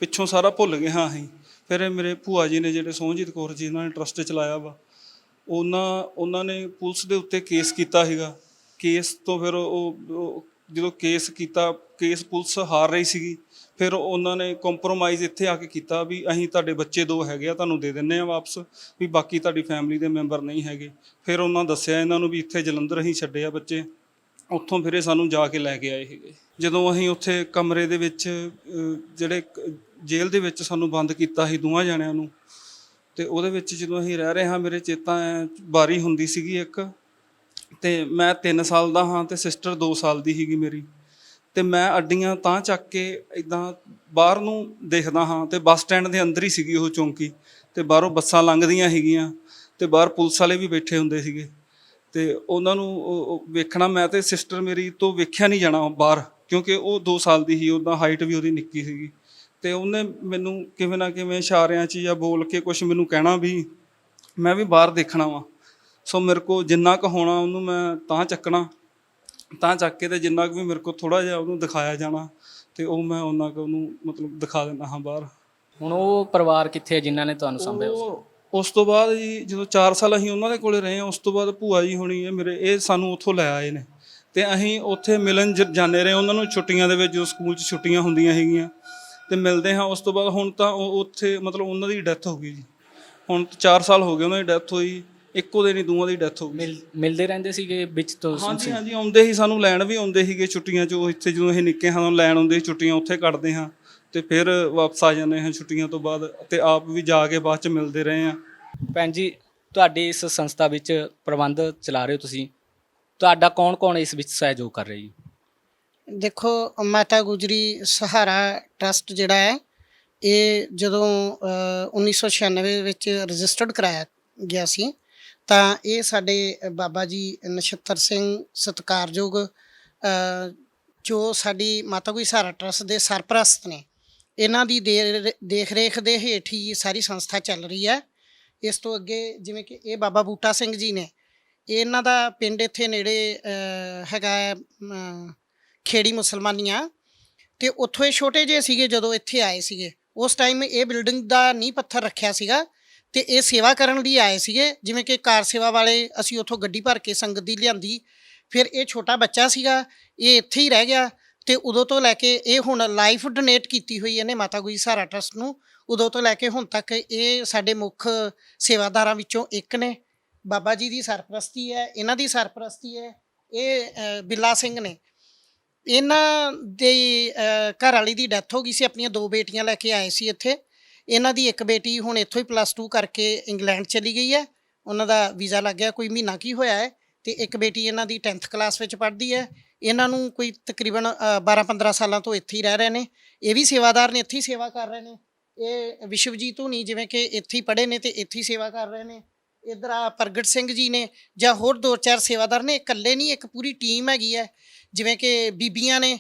ਪਿੱਛੋਂ ਸਾਰਾ ਭੁੱਲ ਗਏ ਹਾਂ ਅਸੀਂ। ਫਿਰ ਮੇਰੇ ਭੂਆ ਜੀ ਨੇ ਜਿਹੜੇ ਸੋਹਣਜੀਤ ਕੌਰ ਜੀ, ਇਹਨਾਂ ਨੇ ਟਰਸਟ ਚਲਾਇਆ ਵਾ, ਉਹਨਾਂ ਨੇ ਪੁਲਿਸ ਦੇ ਉੱਤੇ ਕੇਸ ਕੀਤਾ ਸੀਗਾ। ਕੇਸ ਤੋਂ ਫਿਰ ਉਹ ਜਦੋਂ ਕੇਸ ਕੀਤਾ, ਕੇਸ ਪੁਲਿਸ ਹਾਰ ਰਹੀ ਸੀਗੀ, ਫਿਰ ਉਹਨਾਂ ਨੇ ਕੰਪਰੋਮਾਈਜ਼ ਇੱਥੇ ਆ ਕੇ ਕੀਤਾ ਵੀ ਅਸੀਂ ਤੁਹਾਡੇ ਬੱਚੇ 2 ਹੈਗੇ ਆ, ਤੁਹਾਨੂੰ ਦੇ ਦਿੰਦੇ ਆ ਵਾਪਸ, ਵੀ ਬਾਕੀ ਤੁਹਾਡੀ ਫੈਮਿਲੀ ਦੇ ਮੈਂਬਰ ਨਹੀਂ ਹੈਗੇ। ਫਿਰ ਉਹਨਾਂ ਦੱਸਿਆ ਇਹਨਾਂ ਨੂੰ ਵੀ ਇੱਥੇ ਜਲੰਧਰ ਅਸੀਂ ਛੱਡੇ ਆ ਬੱਚੇ, ਉੱਥੋਂ ਫਿਰ ਇਹ ਸਾਨੂੰ ਜਾ ਕੇ ਲੈ ਕੇ ਆਏ ਸੀਗੇ। ਜਦੋਂ ਅਸੀਂ ਉੱਥੇ ਕਮਰੇ ਦੇ ਵਿੱਚ ਜਿਹੜੇ ਜੇਲ੍ਹ ਦੇ ਵਿੱਚ ਸਾਨੂੰ ਬੰਦ ਕੀਤਾ ਸੀ 2 ਜਣਿਆਂ ਨੂੰ, ਤੇ ਉਹਦੇ ਵਿੱਚ ਜਦੋਂ ਅਸੀਂ ਰਹਿ ਰਹੇ ਹਾਂ, ਮੇਰੇ ਚੇਤਾ ਬਾਰੀ ਹੁੰਦੀ ਸੀਗੀ ਇੱਕ, ਤੇ ਮੈਂ 3 ਸਾਲ ਦਾ ਹਾਂ ਤੇ ਸਿਸਟਰ 2 ਸਾਲ ਦੀ ਸੀਗੀ ਮੇਰੀ। ਤੇ ਮੈਂ ਅੱਡੀਆਂ ਤਾਂ ਚੱਕ ਕੇ ਇੱਦਾਂ ਬਾਹਰ ਨੂੰ ਦੇਖਦਾ ਹਾਂ ਤੇ ਬੱਸ ਸਟੈਂਡ ਦੇ ਅੰਦਰ ਹੀ ਸੀਗੀ ਉਹ ਚੌਂਕੀ, ਤੇ ਬਾਹਰੋਂ ਬੱਸਾਂ ਲੰਘਦੀਆਂ ਸੀਗੀਆਂ ਤੇ ਬਾਹਰ ਪੁਲਿਸ ਵਾਲੇ ਵੀ ਬੈਠੇ ਹੁੰਦੇ ਸੀਗੇ, ਤੇ ਉਹਨਾਂ ਨੂੰ ਵੇਖਣਾ, ਮੈਂ ਤੇ ਸਿਸਟਰ ਮੇਰੀ ਤੋਂ ਵੇਖਿਆ ਨਹੀਂ ਜਾਣਾ ਬਾਹਰ। ਕਿਉਂਕਿ ਉਹ 2 ਸਾਲ ਦੀ ਸੀ, ਉੱਦਾਂ ਹਾਈਟ ਵੀ ਉਹਦੀ ਨਿੱਕੀ ਸੀਗੀ। ਤੇ ਉਹਨੇ ਮੈਨੂੰ ਕਿਵੇਂ ਨਾ ਕਿਵੇਂ ਇਸ਼ਾਰਿਆਂ 'ਚ ਜਾਂ ਬੋਲ ਕੇ ਕੁਛ ਮੈਨੂੰ ਕਹਿਣਾ ਵੀ ਮੈਂ ਵੀ ਬਾਹਰ ਦੇਖਣਾ ਵਾ। ਸੋ ਮੇਰੇ ਕੋਲ ਜਿੰਨਾ ਕੁ ਹੋਣਾ ਉਹਨੂੰ ਮੈਂ ਤਾਂ ਚੱਕਣਾ, ਤਾਂ ਚੱਕ ਕੇ ਤੇ ਜਿੰਨਾ ਕੁ ਵੀ ਮੇਰੇ ਕੋਲ ਥੋੜ੍ਹਾ ਜਿਹਾ ਉਹਨੂੰ ਦਿਖਾਇਆ ਜਾਣਾ ਤੇ ਉਹ ਮੈਂ ਓਨਾ ਕੁ ਉਹਨੂੰ ਮਤਲਬ ਦਿਖਾ ਦਿੰਦਾ ਹਾਂ ਬਾਹਰ। ਹੁਣ ਉਹ ਪਰਿਵਾਰ ਕਿੱਥੇ ਹੈ ਜਿਨ੍ਹਾਂ ਨੇ ਤੁਹਾਨੂੰ ਸੰਭਿਆ? ਉਸ ਤੋਂ ਬਾਅਦ ਜੀ ਜਦੋਂ 4 ਸਾਲ ਅਸੀਂ ਉਹਨਾਂ ਦੇ ਕੋਲੇ ਰਹੇ ਹਾਂ, ਉਸ ਤੋਂ ਬਾਅਦ ਭੂਆ ਜੀ ਹੋਣੀ ਹੈ ਮੇਰੇ, ਇਹ ਸਾਨੂੰ ਉੱਥੋਂ ਲੈ ਆਏ ਨੇ ਤੇ ਅਸੀਂ ਉੱਥੇ ਮਿਲਣ ਜਾਂਦੇ ਰਹੇ ਉਹਨਾਂ ਨੂੰ ਛੁੱਟੀਆਂ ਦੇ ਵਿੱਚ, ਜਦੋਂ ਸਕੂਲ 'ਚ ਛੁੱਟੀਆਂ ਹੁੰਦੀਆਂ ਹੈਗੀਆਂ ਤੇ ਮਿਲਦੇ ਹਾਂ। ਉਸ ਤੋਂ ਬਾਅਦ ਹੁਣ ਤਾਂ ਉਹ ਉੱਥੇ ਮਤਲਬ ਉਹਨਾਂ ਦੀ ਡੈਥ ਹੋ ਗਈ ਜੀ। ਹੁਣ 4 ਸਾਲ ਹੋ ਗਏ ਉਹਨਾਂ ਦੀ ਡੈਥ ਹੋਈ, ਇੱਕੋ ਦਿਨ ਹੀ ਦੋਵਾਂ ਦੀ ਡੈਥ ਹੋ ਗਈ। ਮਿਲਦੇ ਰਹਿੰਦੇ ਸੀਗੇ ਵਿੱਚ ਤੋਂ? ਹਾਂਜੀ ਹਾਂਜੀ, ਆਉਂਦੇ ਸੀ, ਸਾਨੂੰ ਲੈਣ ਵੀ ਆਉਂਦੇ ਸੀਗੇ ਛੁੱਟੀਆਂ 'ਚ। ਉਹ ਇੱਥੇ ਜਦੋਂ ਅਸੀਂ ਨਿੱਕੇ ਹਾਂ ਲੈਣ ਆਉਂਦੇ ਸੀ, ਛੁੱਟੀਆਂ ਉੱਥੇ ਕੱਟਦੇ ਹਾਂ ਤੇ ਫਿਰ ਵਾਪਸ ਆ ਜਾਂਦੇ ਹਾਂ ਛੁੱਟੀਆਂ ਤੋਂ ਬਾਅਦ, ਤੇ ਆਪ ਵੀ ਜਾ ਕੇ ਬਾਅਦ 'ਚ ਮਿਲਦੇ ਰਹੇ ਹਾਂ। ਭੈਣ ਜੀ, ਤੁਹਾਡੀ ਇਸ ਸੰਸਥਾ ਵਿੱਚ ਪ੍ਰਬੰਧ ਚਲਾ ਰਹੇ ਹੋ ਤੁਸੀਂ, ਤੁਹਾਡਾ ਕੌਣ ਇਸ ਵਿੱਚ ਸਹਿਯੋਗ ਕਰ ਰਿਹਾ ਜੀ? ਦੇਖੋ, ਮਾਤਾ ਗੁਜਰੀ ਸਹਾਰਾ ਟਰਸਟ ਜਿਹੜਾ ਹੈ, ਇਹ ਜਦੋਂ 1996 ਵਿੱਚ ਰਜਿਸਟਰਡ ਕਰਾਇਆ ਗਿਆ ਸੀ, ਤਾਂ ਇਹ ਸਾਡੇ ਬਾਬਾ ਜੀ ਨਛੱਤਰ ਸਿੰਘ ਸਤਿਕਾਰਯੋਗ ਜੋ ਸਾਡੀ ਮਾਤਾ ਗੁਜਰੀ ਸਹਾਰਾ ਟਰਸਟ ਦੇ ਸਰਪ੍ਰਸਤ ਨੇ, ਇਹਨਾਂ ਦੀ ਦੇਖ ਰੇਖ ਦੇ ਹੇਠ ਹੀ ਸਾਰੀ ਸੰਸਥਾ ਚੱਲ ਰਹੀ ਹੈ। ਇਸ ਤੋਂ ਅੱਗੇ ਜਿਵੇਂ ਕਿ ਇਹ ਬਾਬਾ ਬੂਟਾ ਸਿੰਘ ਜੀ ਨੇ, ਇਹਨਾਂ ਦਾ ਪਿੰਡ ਇੱਥੇ ਨੇੜੇ ਹੈਗਾ ਖੇੜੀ ਮੁਸਲਮਾਨੀਆਂ, ਤੇ ਉੱਥੋਂ ਇਹ ਛੋਟੇ ਜਿਹੇ ਸੀਗੇ ਜਦੋਂ ਇੱਥੇ ਆਏ ਸੀਗੇ। ਉਸ ਟਾਈਮ ਇਹ ਬਿਲਡਿੰਗ ਦਾ ਨੀਂਹ ਪੱਥਰ ਰੱਖਿਆ ਸੀਗਾ ਤੇ ਇਹ ਸੇਵਾ ਕਰਨ ਲਈ ਆਏ ਸੀਗੇ। ਜਿਵੇਂ ਕਿ ਕਾਰ ਸੇਵਾ ਵਾਲੇ, ਅਸੀਂ ਉੱਥੋਂ ਗੱਡੀ ਭਰ ਕੇ ਸੰਗਤ ਦੀ ਲਿਆਂਦੀ। ਫਿਰ ਇਹ ਛੋਟਾ ਬੱਚਾ ਸੀਗਾ, ਇਹ ਇੱਥੇ ਹੀ ਰਹਿ ਗਿਆ ਤੇ ਉਦੋਂ ਤੋਂ ਲੈ ਕੇ ਇਹ ਹੁਣ ਲਾਈਫ ਡੋਨੇਟ ਕੀਤੀ ਹੋਈ ਇਹਨੇ ਮਾਤਾ ਗੁਜਰੀ ਸਹਾਰਾ ਟਰਸਟ ਨੂੰ। ਉਦੋਂ ਤੋਂ ਲੈ ਕੇ ਹੁਣ ਤੱਕ ਇਹ ਸਾਡੇ ਮੁੱਖ ਸੇਵਾਦਾਰਾਂ ਵਿੱਚੋਂ ਇੱਕ ਨੇ। ਬਾਬਾ ਜੀ ਦੀ ਸਰਪ੍ਰਸਤੀ ਹੈ, ਇਹਨਾਂ ਦੀ ਸਰਪ੍ਰਸਤੀ ਹੈ, ਇਹ ਬਿੱਲਾ ਸਿੰਘ ਨੇ। ਇਹਨਾਂ ਦੀ ਘਰ ਵਾਲੀ ਦੀ ਡੈਥ ਹੋ ਗਈ ਸੀ, ਆਪਣੀਆਂ 2 ਬੇਟੀਆਂ ਲੈ ਕੇ ਆਏ ਸੀ ਇੱਥੇ। ਇਹਨਾਂ ਦੀ ਇੱਕ ਬੇਟੀ ਹੁਣ ਇੱਥੋਂ ਹੀ +2 ਕਰਕੇ ਇੰਗਲੈਂਡ ਚਲੀ ਗਈ ਹੈ, ਉਹਨਾਂ ਦਾ ਵੀਜ਼ਾ ਲੱਗ ਗਿਆ, ਕੋਈ ਮਹੀਨਾ ਕੀ ਹੋਇਆ ਹੈ। ਤੇ ਇੱਕ ਬੇਟੀ ਇਹਨਾਂ ਦੀ 10th ਕਲਾਸ ਵਿੱਚ ਪੜ੍ਹਦੀ ਹੈ। ਇਹਨਾਂ ਨੂੰ ਕੋਈ ਤਕਰੀਬਨ 12-15 ਸਾਲਾਂ ਤੋਂ ਇੱਥੇ ਹੀ ਰਹਿ ਰਹੇ ਨੇ। ਇਹ ਵੀ ਸੇਵਾਦਾਰ ਨੇ, ਇੱਥੇ ਹੀ ਸੇਵਾ ਕਰ ਰਹੇ ਨੇ। ਇਹ ਵਿਸ਼ਵਜੀਤ ਹੁਣੀ ਜਿਵੇਂ ਕਿ ਇੱਥੇ ਹੀ ਪੜ੍ਹੇ ਨੇ ਤੇ ਇੱਥੇ ਹੀ ਸੇਵਾ ਕਰ ਰਹੇ ਨੇ। ਇੱਧਰ ਆ ਪ੍ਰਗਟ ਸਿੰਘ ਜੀ ਨੇ, ਜਾਂ ਹੋਰ 2-4 ਸੇਵਾਦਾਰ ਨੇ। ਇਕੱਲੇ ਨਹੀਂ, ਇੱਕ ਪੂਰੀ ਟੀਮ ਹੈਗੀ ਹੈ। ਜਿਵੇਂ ਕਿ ਬੀਬੀਆਂ ਨੇ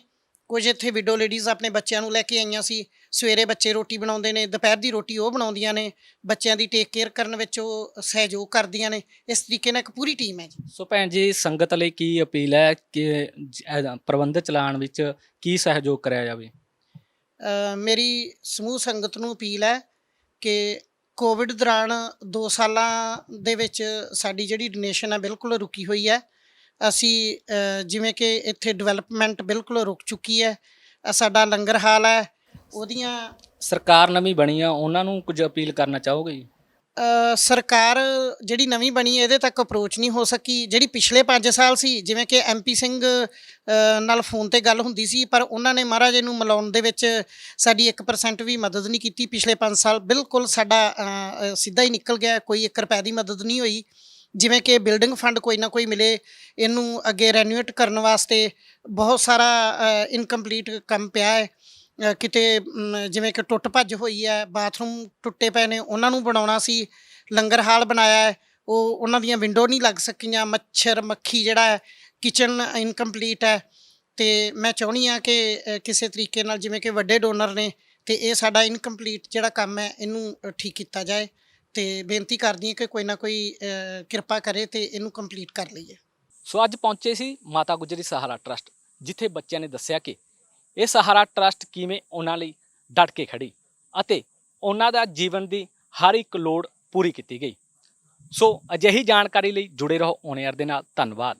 ਕੁਝ ਇੱਥੇ, ਵਿਡੋ ਲੇਡੀਜ਼ ਆਪਣੇ ਬੱਚਿਆਂ ਨੂੰ ਲੈ ਕੇ ਆਈਆਂ ਸੀ। ਸਵੇਰੇ ਬੱਚੇ ਰੋਟੀ ਬਣਾਉਂਦੇ ਨੇ, ਦੁਪਹਿਰ ਦੀ ਰੋਟੀ ਉਹ ਬਣਾਉਂਦੀਆਂ ਨੇ, ਬੱਚਿਆਂ ਦੀ ਟੇਕ ਕੇਅਰ ਕਰਨ ਵਿੱਚ ਉਹ ਸਹਿਯੋਗ ਕਰਦੀਆਂ ਨੇ। ਇਸ ਤਰੀਕੇ ਨਾਲ ਇੱਕ ਪੂਰੀ ਟੀਮ ਹੈ ਜੀ। ਸੋ ਭੈਣ ਜੀ, ਸੰਗਤ ਲਈ ਕੀ ਅਪੀਲ ਹੈ ਕਿ ਪ੍ਰਬੰਧ ਚਲਾਉਣ ਵਿੱਚ ਕੀ ਸਹਿਯੋਗ ਕਰਿਆ ਜਾਵੇ? ਮੇਰੀ ਸਮੂਹ ਸੰਗਤ ਨੂੰ ਅਪੀਲ ਹੈ ਕਿ ਕੋਵਿਡ ਦੌਰਾਨ 2 ਸਾਲਾਂ ਦੇ ਵਿੱਚ ਸਾਡੀ ਜਿਹੜੀ ਡੋਨੇਸ਼ਨ ਹੈ ਬਿਲਕੁਲ ਰੁਕੀ ਹੋਈ ਹੈ। ਅਸੀਂ ਜਿਵੇਂ ਕਿ ਇੱਥੇ ਡਿਵੈਲਪਮੈਂਟ ਬਿਲਕੁਲ ਰੁਕ ਚੁੱਕੀ ਹੈ। ਸਾਡਾ ਲੰਗਰ ਹਾਲ ਹੈ, ਉਹਦੀਆਂ ਸਰਕਾਰ ਨਵੀਂ ਬਣੀ ਆ, ਉਹਨਾਂ ਨੂੰ ਕੁਝ ਅਪੀਲ ਕਰਨਾ ਚਾਹੋਗੇ ਜੀ? ਸਰਕਾਰ ਜਿਹੜੀ ਨਵੀਂ ਬਣੀ ਹੈ, ਇਹਦੇ ਤੱਕ ਅਪਰੋਚ ਨਹੀਂ ਹੋ ਸਕੀ। ਜਿਹੜੀ ਪਿਛਲੇ 5 ਸਾਲ ਸੀ, ਜਿਵੇਂ ਕਿ MP ਸਿੰਘ ਨਾਲ ਫੋਨ ਤੇ ਗੱਲ ਹੁੰਦੀ ਸੀ, ਪਰ ਉਹਨਾਂ ਨੇ ਮਹਾਰਾਜ ਨੂੰ ਮਿਲਾਉਣ ਦੇ ਵਿੱਚ ਸਾਡੀ 1% ਵੀ ਮਦਦ ਨਹੀਂ ਕੀਤੀ। ਪਿਛਲੇ 5 ਸਾਲ ਬਿਲਕੁਲ ਸਾਡਾ ਸਿੱਧਾ ਹੀ ਨਿਕਲ ਗਿਆ, ਕੋਈ 1 ਰੁਪਏ ਦੀ ਮਦਦ ਨਹੀਂ ਹੋਈ। ਜਿਵੇਂ ਕਿ ਬਿਲਡਿੰਗ ਫੰਡ ਕੋਈ ਨਾ ਕੋਈ ਮਿਲੇ, ਇਹਨੂੰ ਅੱਗੇ ਰੈਨੋਵੇਟ ਕਰਨ ਵਾਸਤੇ ਬਹੁਤ ਸਾਰਾ ਇਨਕੰਪਲੀਟ ਕੰਮ ਪਿਆ ਹੈ। ਕਿਤੇ ਜਿਵੇਂ ਕਿ ਟੁੱਟ ਭੱਜ ਹੋਈ ਹੈ, ਬਾਥਰੂਮ ਟੁੱਟੇ ਪਏ ਨੇ, ਉਹਨਾਂ ਨੂੰ ਬਣਾਉਣਾ ਸੀ। ਲੰਗਰ ਹਾਲ ਬਣਾਇਆ ਹੈ, ਉਹਨਾਂ ਦੀਆਂ ਵਿੰਡੋ ਨਹੀਂ ਲੱਗ ਸਕੀਆਂ। ਮੱਛਰ ਮੱਖੀ ਜਿਹੜਾ ਹੈ, ਕਿਚਨ ਇਨਕੰਪਲੀਟ ਹੈ। ਤੇ ਮੈਂ ਚਾਹੁੰਦੀ ਹਾਂ ਕਿ ਕਿਸੇ ਤਰੀਕੇ ਨਾਲ, ਜਿਵੇਂ ਕਿ ਵੱਡੇ ਡੋਨਰ ਨੇ, ਤੇ ਇਹ ਸਾਡਾ ਇਨਕੰਪਲੀਟ ਜਿਹੜਾ ਕੰਮ ਹੈ ਇਹਨੂੰ ਠੀਕ ਕੀਤਾ ਜਾਏ। ਤੇ ਬੇਨਤੀ ਕਰਦੀ ਹਾਂ ਕਿ ਕੋਈ ਨਾ ਕੋਈ ਕਿਰਪਾ ਕਰੇ ਤੇ ਇਹਨੂੰ ਕੰਪਲੀਟ ਕਰ ਲਈਏ। ਸੋ ਅੱਜ ਪਹੁੰਚੇ ਸੀ ਮਾਤਾ ਗੁਜਰੀ ਸਹਾਰਾ ਟਰਸਟ, ਜਿੱਥੇ ਬੱਚਿਆਂ ਨੇ ਦੱਸਿਆ ਕਿ ਇਹ ਸਹਾਰਾ ਟਰਸਟ ਕਿਵੇਂ ਉਹਨਾਂ ਲਈ ਡਟ ਕੇ ਖੜੀ ਅਤੇ ਉਹਨਾਂ ਦਾ ਜੀਵਨ ਦੀ ਹਰ ਇੱਕ ਲੋੜ ਪੂਰੀ ਕੀਤੀ ਗਈ। ਸੋ ਅਜਿਹੀ ਜਾਣਕਾਰੀ ਲਈ ਜੁੜੇ ਰਹੋ ਔਨ 에ਅਰ ਦੇ ਨਾਲ। ਧੰਨਵਾਦ।